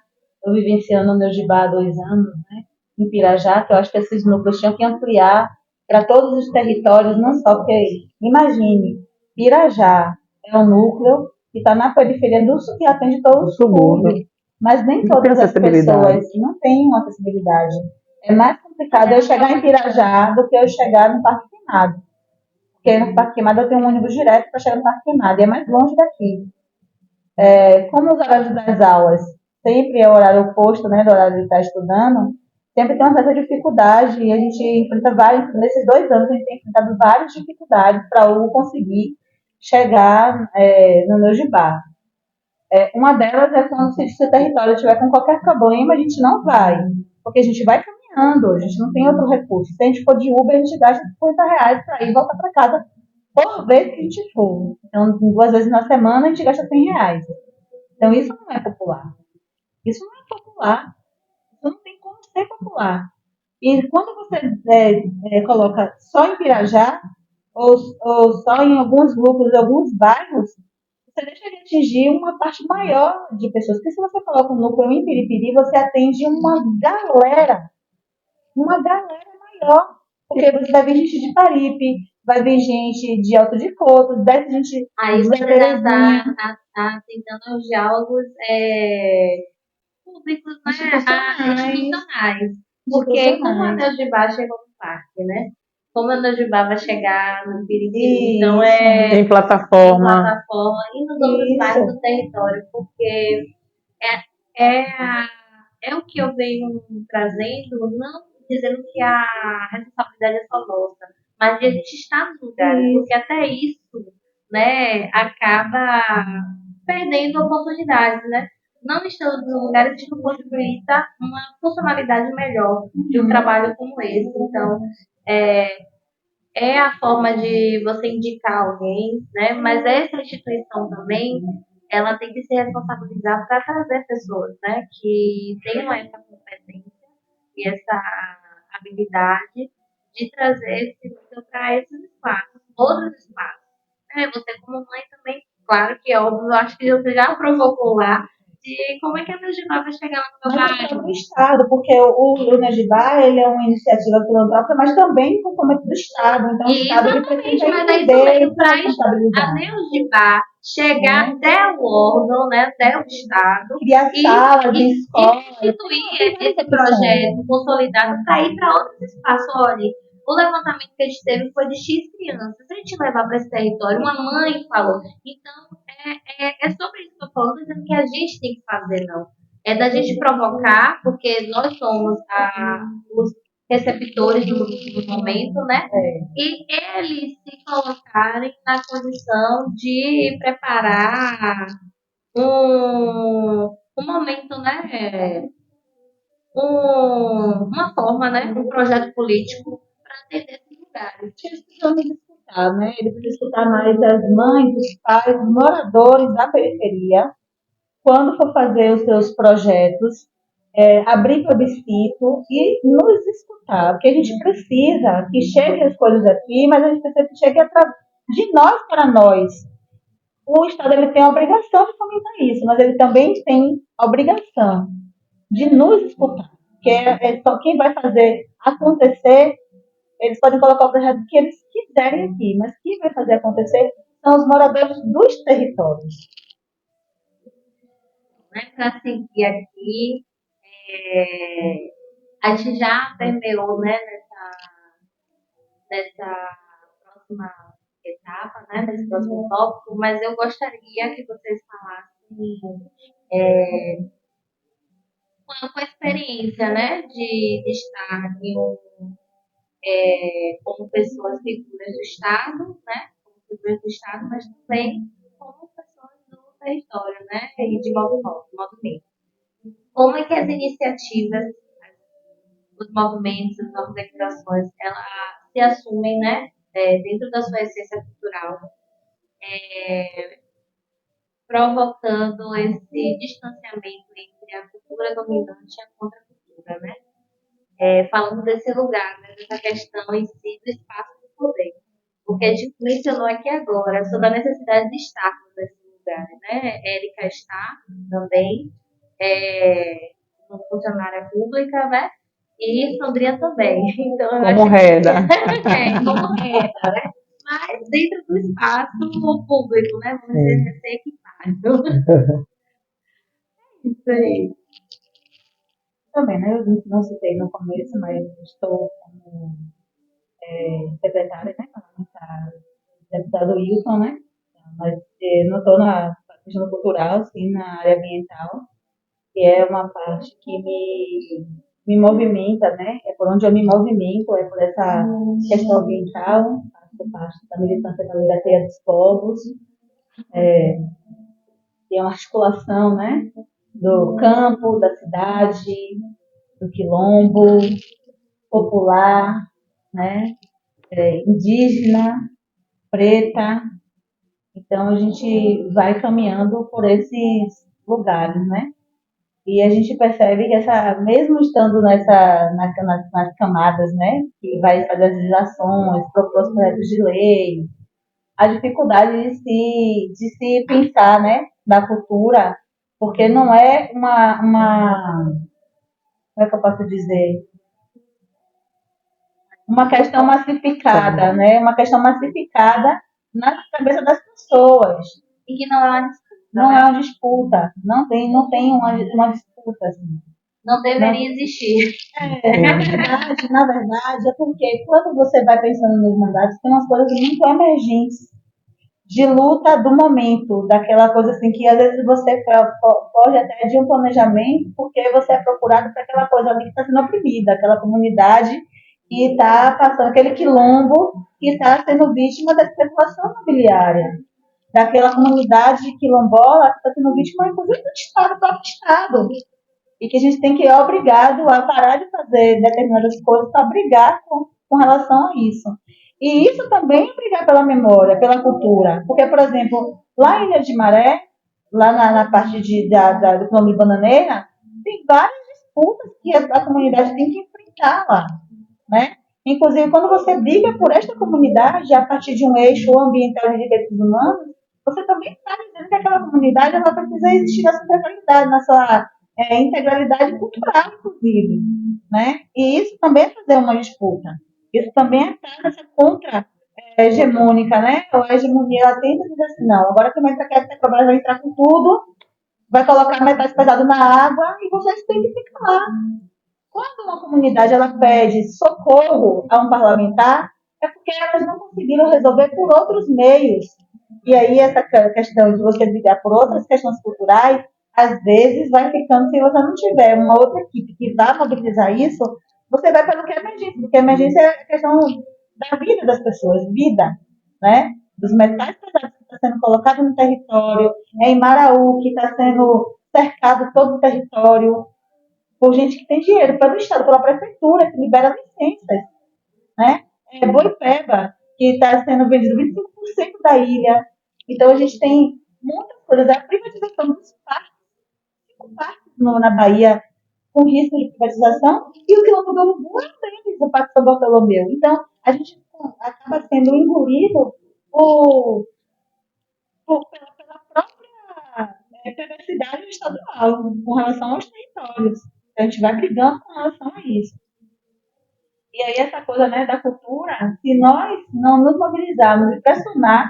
eu vivenciando o meu Gibá há 2 anos, né? Em Pirajá, que eu acho que esses núcleos tinham que ampliar para todos os territórios, não só porque, imagine, Pirajá é um núcleo que está na periferia do sul, que atende todo o subúrbio, mas nem Não tem todas as acessibilidade. pessoas não têm uma acessibilidade. É mais complicado eu chegar em Pirajá do que eu chegar no Parque Queimado. Porque no Parque Queimado eu tenho um ônibus direto para chegar no Parque Queimado, e é mais longe daqui. Como os horários das aulas sempre é o horário oposto, né, do horário de estar estudando, sempre tem uma certa dificuldade, e a gente enfrenta nesses 2 anos a gente tem enfrentado várias dificuldades para o conseguir chegar no meu Gibá. Uma delas é quando se o território estiver com qualquer problema, a gente não vai, porque a gente vai caminhando, a gente não tem outro recurso. Se a gente for de Uber, a gente gasta R$ 50 para ir e voltar para casa por vez que a gente for. Então, 2 vezes na semana, a gente gasta R$ 100. Então, isso não é popular. Isso não é popular. Isso não tem como ser popular. E quando você coloca só em Pirajá, ou só em alguns grupos, alguns bairros, você deixa de atingir uma parte maior de pessoas. Porque se você coloca um núcleo em Piripiri, você atende uma galera maior. Porque você vai vir gente de Paripe, vai vir gente de Alto de Cotos, deve gente Aí de você já Terezinha, está tentando os diálogos públicos, né? Institucionais. Porque como a institucionais. Anel de Bar chegou no parque, né? Como a Anel de Bar vai chegar no Piripiri, então Isso. Em plataforma. plataforma e nos outros bairros do território, porque é, é o que eu venho trazendo, não dizendo que a responsabilidade é só nossa, mas de a gente estar nos lugares, Isso. porque até isso, né, acaba perdendo oportunidades, né? Não estando nos lugares, a gente não possibilita uma funcionalidade melhor de um trabalho como esse. Então, é, é a forma de você indicar alguém, né? Mas essa instituição também, ela tem que se responsabilizar para trazer pessoas, né? Que tenham essa competência e essa habilidade de trazer esse núcleo para esses espaços, outros espaços. Você como mãe também, claro que é óbvio, eu acho que você já provocou lá de como é que a Nujibá vai chegar lá no meu Mas o bairro. próprio Estado, porque o Unegibá, ele é uma iniciativa filantrópica, mas também com fomento do Estado. Então, o Estado ele precisa Mas aí entender também essa traz a responsabilidade. Neugibá chegar até o órgão, né, até o Estado, Criar salas de escola. instituir esse projeto consolidado para ir para outros espaços. Olha, o levantamento que a gente teve foi de X crianças. Se a gente levar para esse território, uma mãe falou. Então, é sobre isso que eu estou falando, dizendo que a gente tem que fazer, não. É da gente provocar, porque nós somos os receptores do momento, né? E eles se colocarem na condição de preparar um momento, né? Uma forma, né? Um projeto político para atender esses lugares. Eles precisam nos escutar, né? Ele precisa escutar mais as mães, os pais, os moradores da periferia, quando for fazer os seus projetos, abrir plebiscito e nos escutar, porque a gente precisa que cheguem as coisas aqui, mas a gente precisa que chegue de nós para nós. O Estado ele tem a obrigação de fomentar isso, mas ele também tem a obrigação de nos escutar, que só quem vai fazer acontecer. Eles podem colocar o projeto que eles quiserem aqui, mas quem vai fazer acontecer são os moradores dos territórios. Para seguir aqui, a gente já permeou, né, nessa próxima etapa, né, nesse próximo tópico, mas eu gostaria que vocês falassem com a experiência, né, de estar como pessoas figuras do Estado, né, como figuras do Estado, mas também como pessoas do território, né, e de movimento. Como é que as iniciativas, os movimentos, as organizações, elas se assumem, né, dentro da sua essência cultural, provocando esse distanciamento entre a cultura dominante e a contracultura, né? Falando desse lugar, né, dessa questão em si do espaço do poder. Porque a gente mencionou aqui agora sobre a necessidade de estarmos nesse lugar, né? Érica está também, como funcionária pública, né? E Sandrinha também. Então, eu Como acho reda. como renda, né? Mas dentro do espaço público, né? Vamos dizer, ser equipado. Isso aí. Também, né? Eu não citei no começo, mas estou como secretária, né? Parlamentar, deputado Wilson, né? Mas não estou na questão cultural, sim, na área ambiental, que é uma parte que me movimenta, né? É por onde eu me movimento, é por essa questão ambiental, faço parte da militância da Liga Terra dos Povos, que é uma articulação, né? Do campo, da cidade, do quilombo, popular, né? Indígena, preta. Então a gente vai caminhando por esses lugares, né? E a gente percebe que mesmo estando nas camadas, né, que vai fazer as legislações, propor os projetos de lei, a dificuldade de se pensar, né, da cultura, porque não é como é que eu posso dizer? Uma questão massificada, né? Uma questão massificada na cabeça das pessoas. E que não é uma disputa. Não é uma disputa. Não tem uma disputa, assim. Não deveria existir. Na verdade, é porque quando você vai pensando nos mandatos, tem umas coisas muito emergentes de luta do momento, daquela coisa assim que às vezes você foge até de um planejamento, porque você é procurado para aquela coisa ali que está sendo oprimida, aquela comunidade que está passando, aquele quilombo que está sendo vítima da especulação imobiliária, daquela comunidade quilombola que está sendo vítima, inclusive, do Estado, do próprio Estado. E que a gente tem que ir obrigado a parar de fazer determinadas coisas para brigar com relação a isso. E isso também é brigar pela memória, pela cultura. Porque, por exemplo, lá em Ilha de Maré, lá na parte do quilombo de Bananeira, tem várias disputas que a comunidade tem que enfrentar lá, né? Inclusive, quando você briga por esta comunidade, a partir de um eixo ambiental de direitos humanos, você também está dizendo que aquela comunidade ela precisa existir na sua integralidade, na sua integralidade cultural, inclusive, né? E isso também é fazer uma disputa. Isso também é estar nessa contra-hegemônica, né? A hegemonia, ela tenta dizer assim, não, agora que a Petrobras vai entrar com tudo, vai colocar metais pesados na água e vocês têm que ficar lá. Quando uma comunidade ela pede socorro a um parlamentar, é porque elas não conseguiram resolver por outros meios. E aí essa questão de você brigar por outras questões culturais, às vezes vai ficando, se você não tiver uma outra equipe que vá mobilizar isso, você vai pelo que é emergência, porque a emergência é a questão da vida das pessoas, vida, né? Dos metais pesados que estão sendo colocados no território, em Maraú, que está sendo cercado todo o território, por gente que tem dinheiro, pelo Estado, pela Prefeitura, que libera licenças, né? Boipeba, que está sendo vendido 25% da ilha. Então, a gente tem muitas coisas. A privatização dos parques, 5 parques na Bahia, com risco de privatização, e o quilombo do Urubu é um deles, o Parque São Bartolomeu. Então, a gente acaba sendo engolido pela própria perversidade estadual com relação aos territórios. A gente vai brigando com relação a isso. E aí essa coisa, né, da cultura, se nós não nos mobilizarmos e pressionar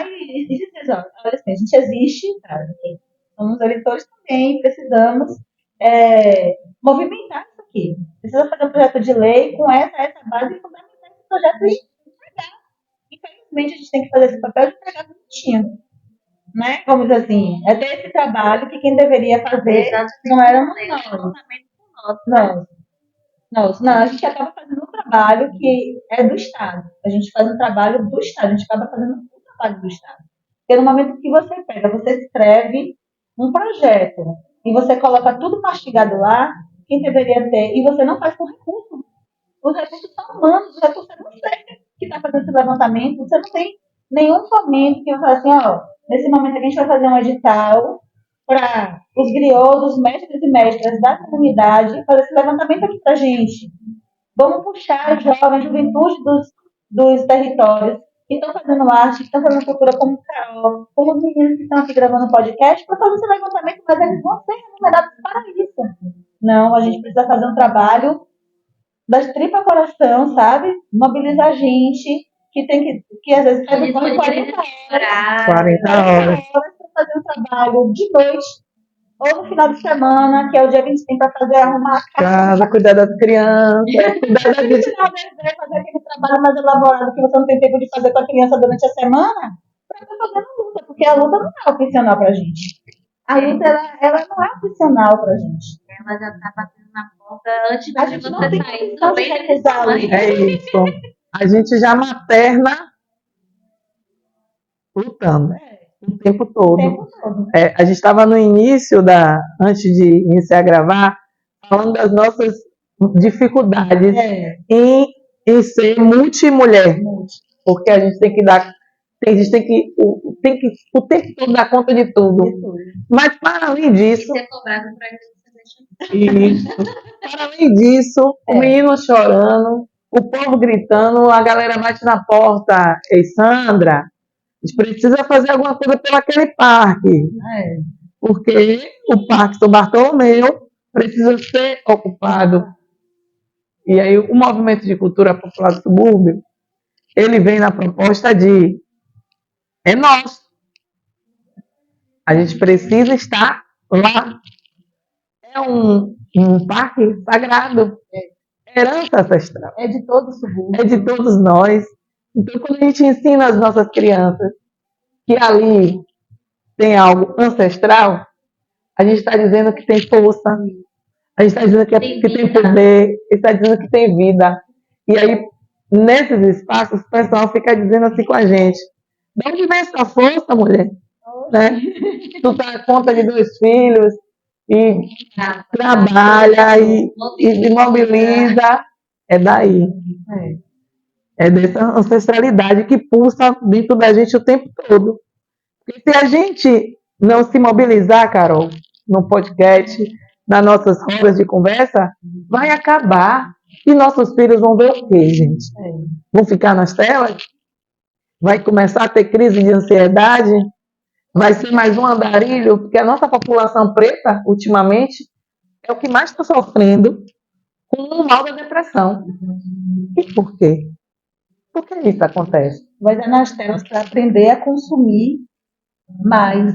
e dizer, olha assim, a gente existe, cara, somos eleitores também, precisamos movimentar isso quê? Precisa fazer um projeto de lei com essa base e fundamentar esse projeto e entregar. Infelizmente, a gente tem que fazer esse papel de entregar bonitinho. Né? Vamos dizer assim, é ter esse trabalho que quem deveria fazer não éramos nós. Não, a gente acaba fazendo um trabalho que é do Estado. A gente faz um trabalho do Estado, a gente acaba fazendo um trabalho do Estado. Porque no momento que você pega, você escreve um projeto e você coloca tudo mastigado lá, quem deveria ter, e você não faz com recurso. Os recursos são humanos, os recursos é você que está fazendo esse levantamento, você não tem nenhum momento que eu falo assim, ó, nesse momento aqui a gente vai fazer um edital para os griots, os mestres e mestras da comunidade, fazer esse levantamento aqui para a gente. Vamos puxar a jovem, a juventude dos territórios que estão fazendo arte, que estão fazendo cultura como Carol, como os meninos que estão aqui gravando podcast, para fazer esse levantamento, mas eles vão ser remunerados para isso. Não, a gente precisa fazer um trabalho das tripas coração, sabe? Mobilizar gente que às vezes faz 40 horas. 40 horas. Para fazer um trabalho de noite ou no final de semana, que é o dia que a gente tem para fazer arrumar a Casa, cuidar das crianças, cuidar da gente. fazer aquele trabalho mais elaborado que você não tem tempo de fazer com a criança durante a semana, para estar fazendo luta, porque a luta não é opcional para a gente. A luta, ela não é opcional para a gente. Ela já tá batendo na porta antes A de gente você não tem sair condição do de bem recusar a luta. É isso. A gente já materna lutando o tempo O todo. tempo todo. A gente estava no início antes de iniciar a gravar, falando das nossas dificuldades em ser multimulher. Porque a gente tem que a gente tem que o tempo todo dar conta de tudo. Mas para além disso, ser cobrado por aquilo que você deixa. isso, para além disso, o menino chorando, o povo gritando, a galera bate na porta, ei Sandra, a gente precisa fazer alguma coisa pelo aquele parque. Porque o Parque São Bartolomeu precisa ser ocupado. E aí o Movimento de Cultura Popular do Subúrbio, ele vem na proposta de é nosso. A gente precisa estar lá. É um parque sagrado. Herança ancestral. É de todo o subúrbio. É de todos nós. Então, quando a gente ensina as nossas crianças que ali tem algo ancestral, a gente está dizendo que tem força, a gente está dizendo que tem poder, está dizendo que tem vida. E aí, nesses espaços, o pessoal fica dizendo assim com a gente: de onde vem essa força, mulher? Né? Tu dá conta de 2 filhos e trabalha e mobiliza. É daí. É dessa ancestralidade que pulsa dentro da gente o tempo todo. E se a gente não se mobilizar, Carol, no podcast, nas nossas rodas de conversa, vai acabar. E nossos filhos vão ver o quê, gente? Vão ficar nas telas? Vai começar a ter crise de ansiedade? Vai ser mais um andarilho? Porque a nossa população preta, ultimamente, é o que mais está sofrendo com o mal da depressão. E por quê? Por que isso acontece? Vai dar nas telas para aprender a consumir mais,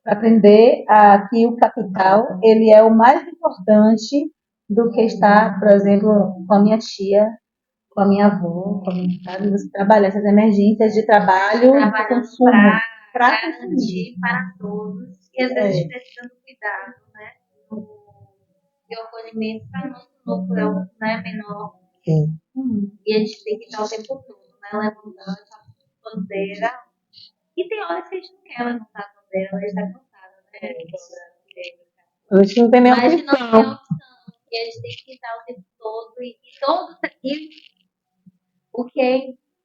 para aprender que o capital ele é o mais importante do que estar, por exemplo, com a minha tia, com a minha avó, com a minha sabe, você trabalhar essas emergências de trabalho, de consumo, para garantir para todos, e às vezes precisando cuidado, né? E o acolhimento para nosso núcleo, né, menor. Sim. E a gente tem que estar o tempo todo, né, levantando a bandeira. E tem horas que a gente não quer levantar a bandeira, ela está cansada, né? A gente não tem nenhuma Mas não tem opção. opção. E a gente tem que estar o tempo todo e todos aqui, o que é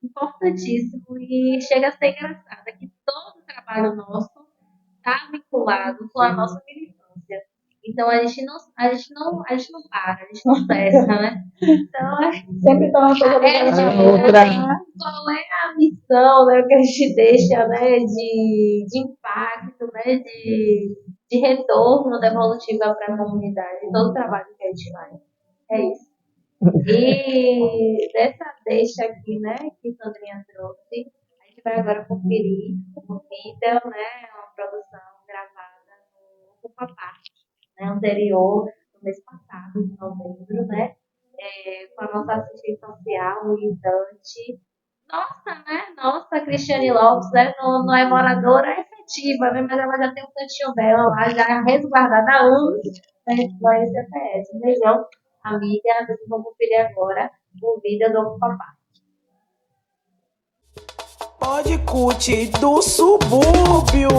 importantíssimo e chega a ser engraçado, é que todo o trabalho nosso está vinculado com a nossa militância. Então a gente não para, a gente não cessa, né? Então sempre está uma coisa qual é a missão, né, que a gente deixa, né, de impacto, né, de retorno devolutivo para a comunidade, todo o trabalho que a gente faz. É isso. E dessa deixa aqui, né, que Sandrinha trouxe, a gente vai agora conferir o vídeo, né, uma produção gravada no Ocupa Parque, né, anterior, no mês passado, 4 de novembro, né? Com a nossa assistente social, militante. Nossa, né? Nossa, Cristiane Lopes, né? Não é moradora efetiva, né? Mas ela já tem um cantinho dela lá, já resguardada há anos na ICPS. Um beijão, amiga. Vocês vão conferir agora o vídeo do Ocupa Parque. Pode curtir do subúrbio.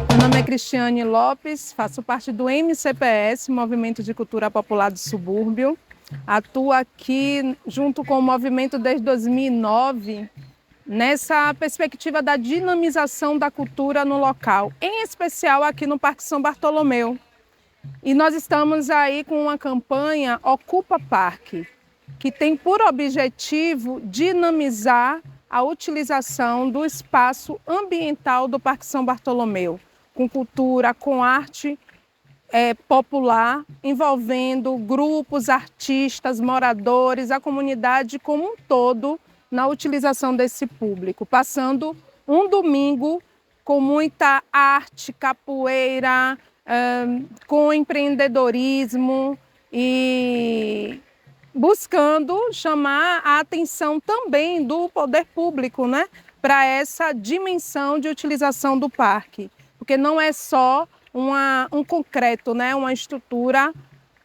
Meu nome é Cristiane Lopes, faço parte do MCPS, Movimento de Cultura Popular do Subúrbio. Atuo aqui junto com o movimento desde 2009, nessa perspectiva da dinamização da cultura no local, em especial aqui no Parque São Bartolomeu. E nós estamos aí com uma campanha Ocupa Parque, que tem por objetivo dinamizar a utilização do espaço ambiental do Parque São Bartolomeu, com cultura, com arte popular, envolvendo grupos, artistas, moradores, a comunidade como um todo na utilização desse público, passando um domingo com muita arte, capoeira, com empreendedorismo e buscando chamar a atenção também do poder público, né, para essa dimensão de utilização do parque, porque não é só um concreto, né, uma estrutura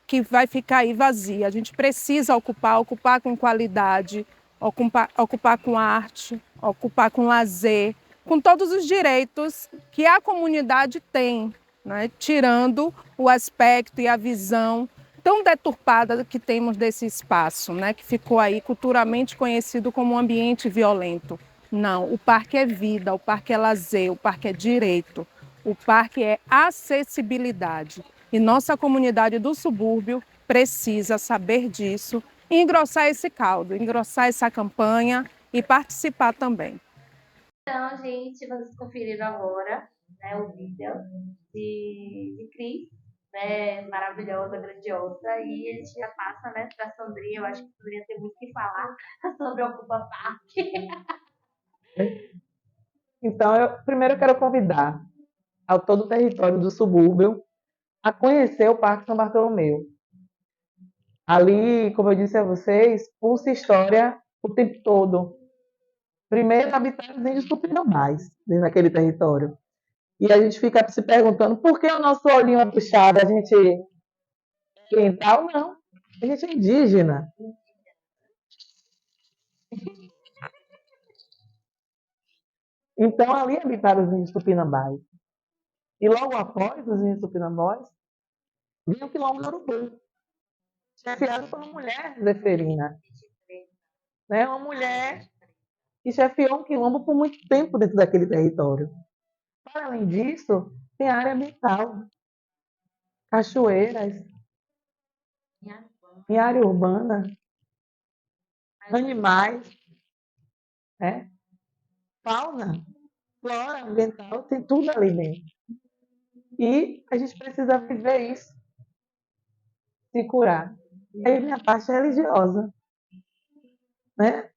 que vai ficar aí vazia. A gente precisa ocupar com qualidade, ocupar com arte, ocupar com lazer, com todos os direitos que a comunidade tem, né, tirando o aspecto e a visão tão deturpada que temos desse espaço, né, que ficou aí culturalmente conhecido como um ambiente violento. Não, o parque é vida, o parque é lazer, o parque é direito, o parque é acessibilidade. E nossa comunidade do subúrbio precisa saber disso e engrossar esse caldo, engrossar essa campanha e participar também. Então, gente, vocês conferiram agora, né, o vídeo de Cris, né, maravilhosa, grandiosa, e a gente já passa, né, para a Sandrinha. Eu acho que a Sandrinha tem muito o que falar sobre o Ocupa Parque. Então, primeiro eu quero convidar ao todo o território do subúrbio a conhecer o Parque São Bartolomeu. Ali, como eu disse a vocês, pulsa história o tempo todo. Primeiro, habitaram os índios tupinambás dentro daquele território. E a gente fica se perguntando por que o nosso olhinho é puxado, a gente é oriental? Não, a gente é indígena. Então, ali habitaram os índios tupinambás. E logo após os índios tupinambás, veio o quilombo do Urubu, chefiado por uma mulher zeferina. Né? Uma mulher que chefiou um quilombo por muito tempo dentro daquele território. Para além disso, tem área ambiental, cachoeiras, em área urbana, animais, né? Fauna, flora ambiental, tem tudo ali dentro. E a gente precisa viver isso, se curar. E aí minha parte é religiosa, né?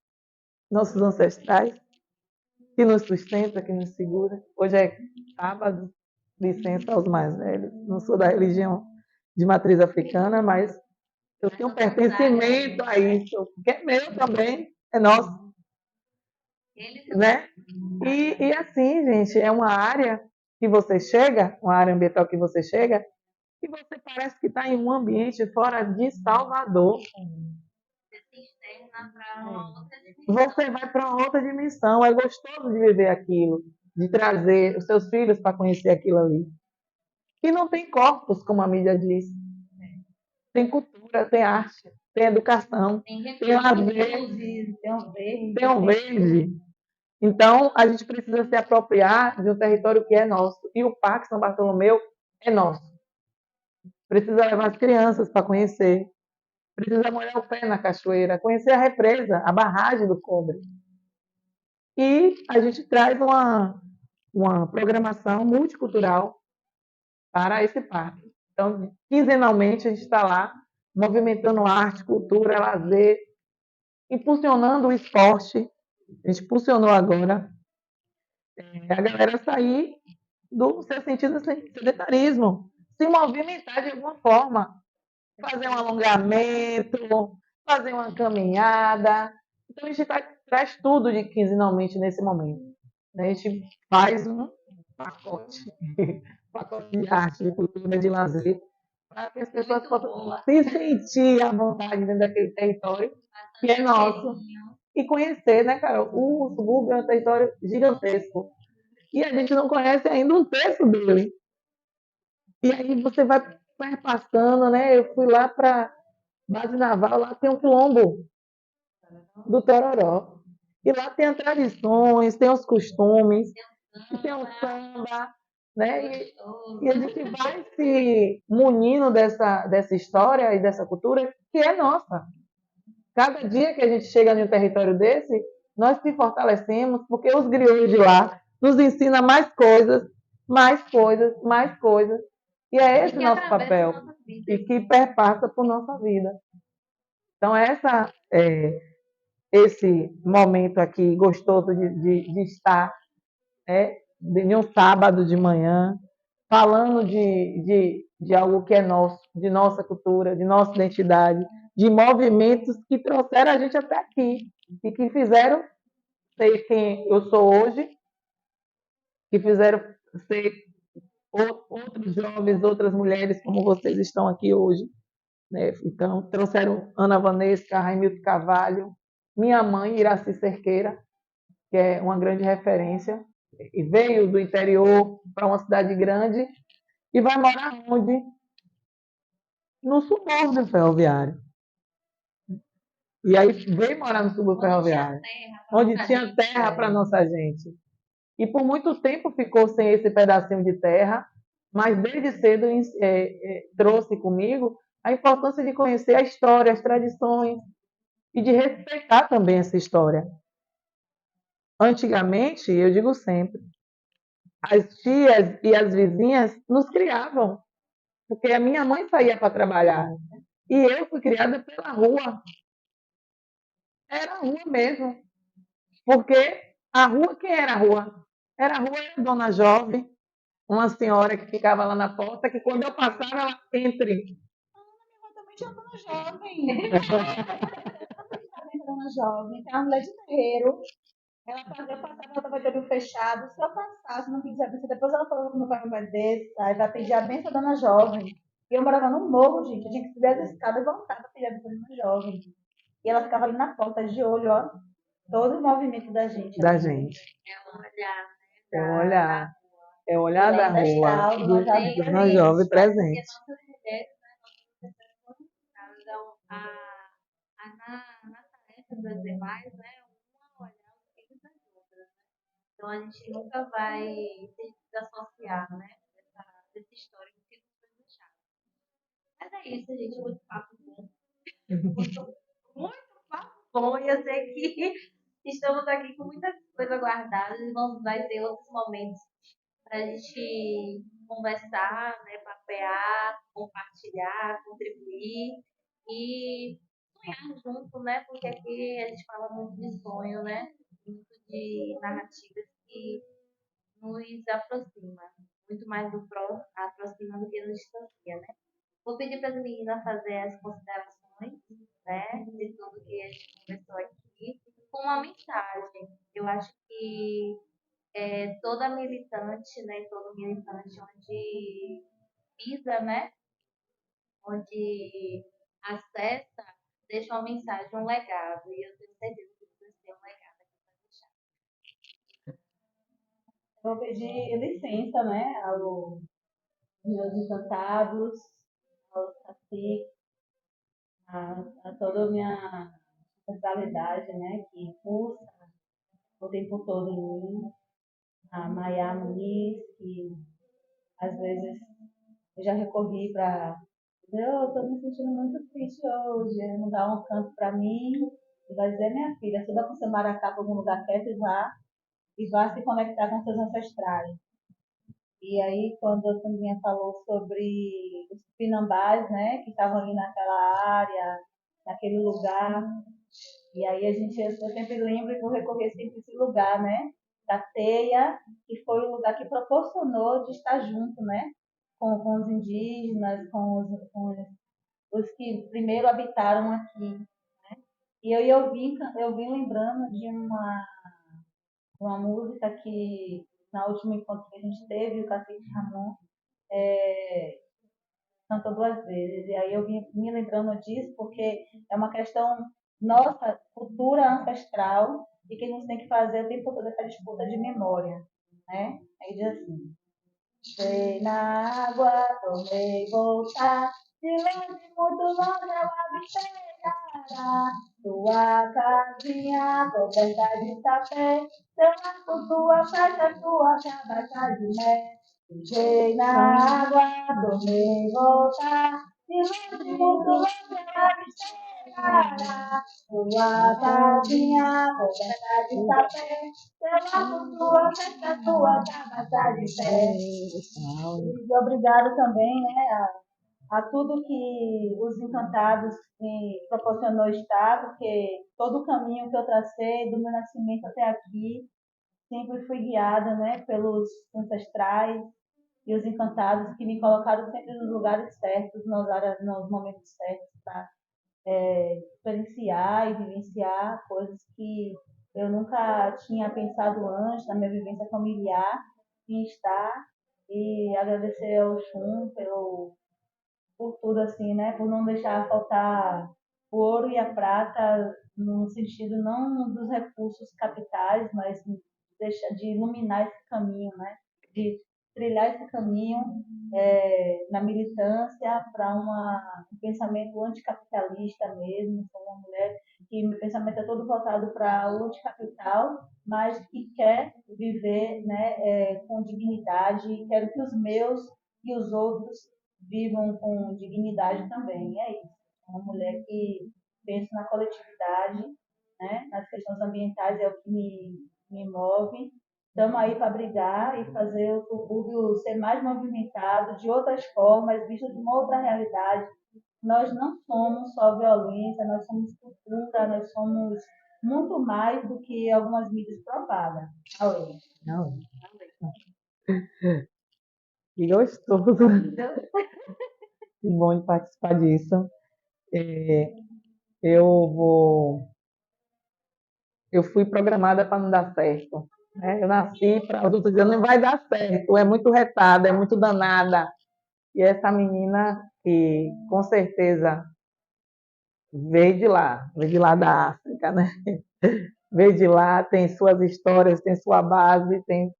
Nossos ancestrais, que nos sustenta, que nos segura. Hoje é sábado, licença aos mais velhos. Não sou da religião de matriz africana, mas eu tenho um pertencimento a isso, que é meu também, é nosso. Né? E assim, gente, é uma área que você chega, uma área ambiental que você chega, e você parece que está em um ambiente fora de Salvador. Você vai para uma outra dimensão. É gostoso de viver aquilo, de trazer os seus filhos para conhecer aquilo ali. E não tem corpos, como a mídia diz. Tem cultura, tem arte, tem educação, tem lazer, tem um verde. Então, a gente precisa se apropriar de um território que é nosso. E o Parque São Bartolomeu é nosso. Precisa levar as crianças para conhecer. Precisa molhar o pé na cachoeira, conhecer a represa, a barragem do Cobre. E a gente traz uma programação multicultural para esse parque. Então, quinzenalmente, a gente está lá, movimentando arte, cultura, lazer, impulsionando o esporte. A gente impulsionou agora a galera sair do seu sentido de sedentarismo, se movimentar de alguma forma. fazer um alongamento, fazer uma caminhada. Então, a gente traz tudo de quinzenalmente nesse momento. A gente faz um pacote, pacote de arte, de cultura, de lazer, para que as pessoas possam se sentir à vontade dentro daquele território que é nosso. E conhecer, né, Carol? O subúrbio é um território gigantesco. E a gente não conhece ainda um terço dele. E aí você vai perpassando, né? Eu fui lá para Base Naval, lá tem um quilombo do Tororó. E lá tem as tradições, tem os costumes, e tem o samba, né? E a gente vai se munindo dessa história e dessa cultura que é nossa. Cada dia que a gente chega em um território desse, nós se fortalecemos, porque os griôs de lá nos ensinam mais coisas, mais coisas, mais coisas. E é esse nosso papel, e que perpassa por nossa vida. Então, esse momento aqui gostoso de estar, em um sábado de manhã, falando de algo que é nosso, de nossa cultura, de nossa identidade, de movimentos que trouxeram a gente até aqui e que fizeram ser quem eu sou hoje, que fizeram ser outros jovens, outras mulheres como vocês estão aqui hoje. Né? Então, trouxeram Ana Vanesca, Raimildo Carvalho, minha mãe, Iraci Cerqueira, que é uma grande referência, e veio do interior para uma cidade grande e vai morar onde? No subúrbio ferroviário. E aí veio morar no subúrbio ferroviário, onde tinha terra para nossa gente. E por muito tempo ficou sem esse pedacinho de terra, mas desde cedo trouxe comigo a importância de conhecer a história, as tradições e de respeitar também essa história. Antigamente, eu digo sempre, as tias e as vizinhas nos criavam, porque a minha mãe saía para trabalhar e eu fui criada pela rua. Era a rua mesmo, porque a rua, quem era a rua? Era a rua da Dona Jovem, uma senhora que ficava lá na porta, que quando eu passava, ela entre. Eu também tinha dona jovem. Também dona jovem, tem uma mulher de terreiro. Ela fazia passar, ela estava de olho fechado. Se eu passasse, não pedia benção. Depois ela falou com meu pai, desse, aí vai pedir a benção da dona jovem. E eu morava no morro, gente. Eu tinha que subir as escadas e voltar para pedir a benção da dona jovem. E ela ficava ali na porta, de olho, ó. Todo o movimento da gente. Da gente. É um olhar, É o olhar. É o olhar da rua, Ancestral, do Dona Jovem presente. nossas mulheres, né, nossas pessoas conectadas. Então, na tarefa das demais, né, uma olhar o que das outras, né? Então, a gente nunca vai se desassociar, né, dessa história que nos foi deixada. Mas é isso, gente, muito papo bom. Muito papo bom. Eu sei que estamos aqui com muitas coisas guardadas e vai ter outros momentos para a gente conversar, né, papear, compartilhar, contribuir e sonhar junto, né? Porque aqui a gente fala muito de sonho, né? Muito de narrativas que nos aproxima, muito mais aproxima do que nos distancia, né? Vou pedir para as meninas fazer as considerações, né, de tudo que a gente conversou aqui, com uma mensagem. Eu acho que toda militante, né, todo militante onde pisa, né, onde acessa, deixa uma mensagem, um legado. E eu tenho certeza que vocês têm um legado aqui para deixar. Eu vou pedir licença, né, aos meus encantados, aos caciques, a toda a minha ancestralidade, né, que pulsa o tempo todo em mim, a Maiá Muniz, que às vezes eu já recorri para dizer, eu estou me sentindo muito triste hoje, não dá um canto para mim, e vai dizer, minha filha, suba com seu maracá para algum lugar quieto e vá se conectar com seus ancestrais. E aí, quando a Sandrinha falou sobre os pinambás, né, que estavam ali naquela área, naquele lugar, e aí eu sempre lembro e vou recorrer sempre a esse lugar, né, da teia, que foi o lugar que proporcionou de estar junto, né, com os indígenas, com os os que primeiro habitaram aqui, né? E eu vim lembrando de uma música que, na última encontro que a gente teve, o Cacique Ramon cantou duas vezes. E aí eu vim me lembrando disso porque é uma questão nossa, cultura ancestral, e que a gente tem que fazer o tempo todo essa disputa de memória, né? Aí diz assim: Entrei na água, tomei voltar, de longe, muito longe, eu avistei Ará. Tua casinha, coberta de tapé, teu arco, tua faixa, tua cabaça de mé. Entrei na água, tomei voltar, de longe, muito longe, eu avistei Ará. Tua casinha, coberta de tapé, teu arco, tua faixa, tua cabaça de pé. E obrigado também, né, a tudo que os Encantados me proporcionou estar, porque todo o caminho que eu tracei, do meu nascimento até aqui, sempre fui guiada, né, pelos ancestrais e os Encantados, que me colocaram sempre nos lugares certos, nos momentos certos, para experienciar e vivenciar coisas que eu nunca tinha pensado antes na minha vivência familiar, em estar, e agradecer ao Xum por tudo assim, né? Por não deixar faltar o ouro e a prata no sentido não dos recursos capitais, mas de iluminar esse caminho, né? De trilhar esse caminho na militância para um pensamento anticapitalista mesmo. Sou uma mulher que meu pensamento é todo voltado para o anticapital, mas que quer viver, né, com dignidade, e quero que os meus e os outros vivam com dignidade também. E é isso. É uma mulher que pensa na coletividade, né? Nas questões ambientais é o que me move. Estamos aí para brigar e fazer o subúrbio ser mais movimentado de outras formas, visto de uma outra realidade. Nós não somos só violência, nós somos cultura, nós somos muito mais do que algumas mídias propagam. Oi. Não, que gostoso. Que bom de participar disso. É, eu vou. Eu fui programada para não dar certo, né? Eu nasci para os outros dizendo não vai dar certo, é muito retada, é muito danada. E essa menina que com certeza veio de lá da África, né? Veio de lá, tem suas histórias, tem sua base, tem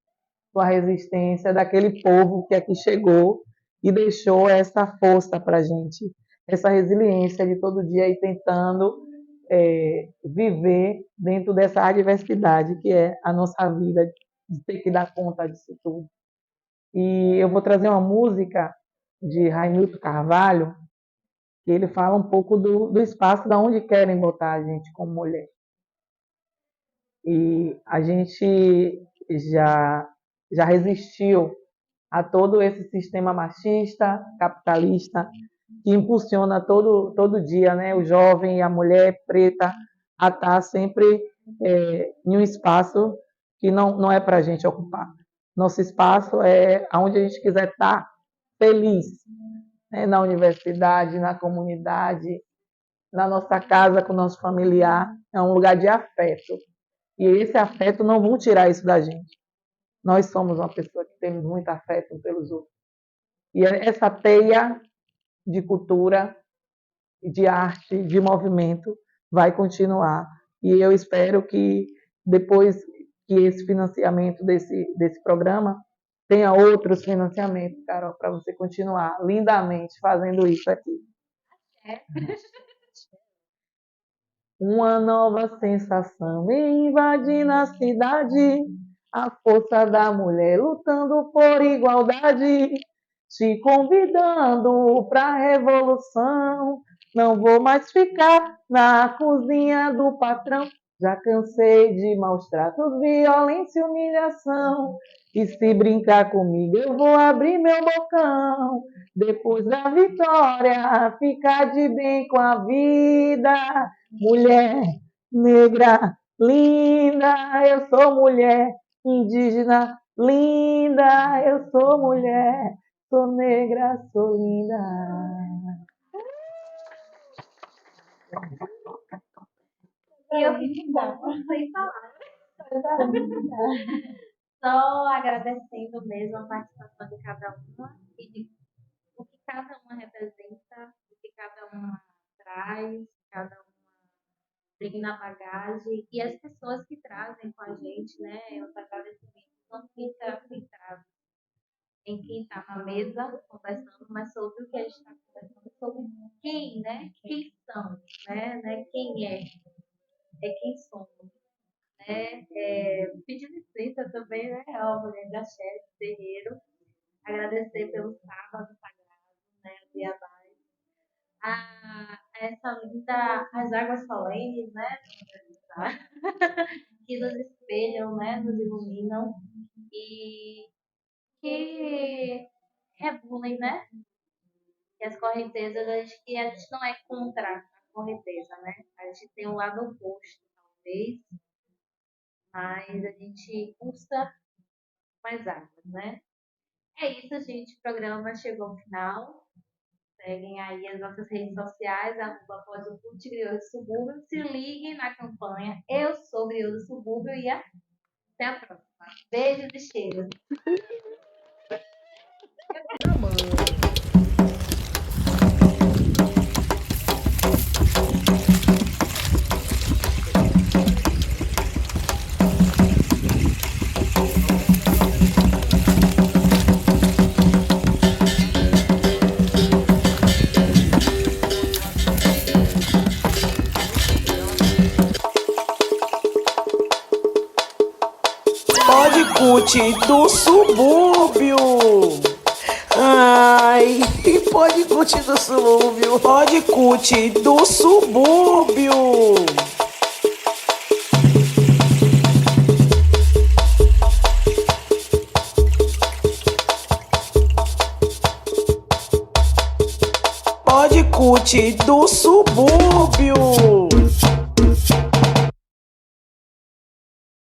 sua resistência, daquele povo que aqui chegou e deixou essa força para a gente, essa resiliência de todo dia ir tentando viver dentro dessa adversidade que é a nossa vida, de ter que dar conta disso tudo. E eu vou trazer uma música de Raimilton Carvalho, que ele fala um pouco do espaço da onde querem botar a gente como mulher. E a gente já resistiu a todo esse sistema machista, capitalista, que impulsiona todo dia, né, o jovem e a mulher preta a estar sempre em um espaço que não é para a gente ocupar. Nosso espaço é onde a gente quiser estar feliz, né, na universidade, na comunidade, na nossa casa com o nosso familiar. É um lugar de afeto. E esse afeto não vão tirar isso da gente. Nós somos uma pessoa que temos muito afeto pelos outros. E essa teia de cultura, de arte, de movimento vai continuar. E eu espero que depois que esse financiamento desse programa tenha outros financiamentos, Carol, para você continuar lindamente fazendo isso aqui. Uma nova sensação invadindo a cidade, a força da mulher lutando por igualdade, te convidando para a revolução. Não vou mais ficar na cozinha do patrão, já cansei de maus tratos, violência e humilhação. E se brincar comigo, eu vou abrir meu bocão. Depois da vitória, ficar de bem com a vida. Mulher negra, linda, eu sou mulher indígena, linda, eu sou mulher, sou negra, sou linda. E eu fico sem palavras. Só agradecendo mesmo a participação de cada uma e de o que cada uma representa, o que cada uma traz, cada uma tem na bagagem e as pessoas que trazem com a gente, né? Os agradecimentos não fica centrado em quem está na mesa conversando, mas sobre o que a gente está conversando, sobre quem, né? Quem são, né? Não é quem é quem somos, né? Pedir licença também, né? Ao mulher da chefe, terreiro, agradecer pelo sábado sagrado, né? O dia mais. Essa linda, as águas solenes, né? Que nos espelham, né? Nos iluminam e que regulem, né? Que as correntezas, que a gente não é contra a correnteza, né? A gente tem um lado oposto, talvez, mas a gente usa mais águas, né? É isso, gente. O programa chegou ao final. Seguem aí as nossas redes sociais, @PodCult Griot do Subúrbio. Se liguem na campanha Eu Sou Griot do Subúrbio e até a próxima. Beijos e cheiros. Podcast do subúrbio. Ai, podcast do subúrbio. Podcast do subúrbio. Podcast do subúrbio.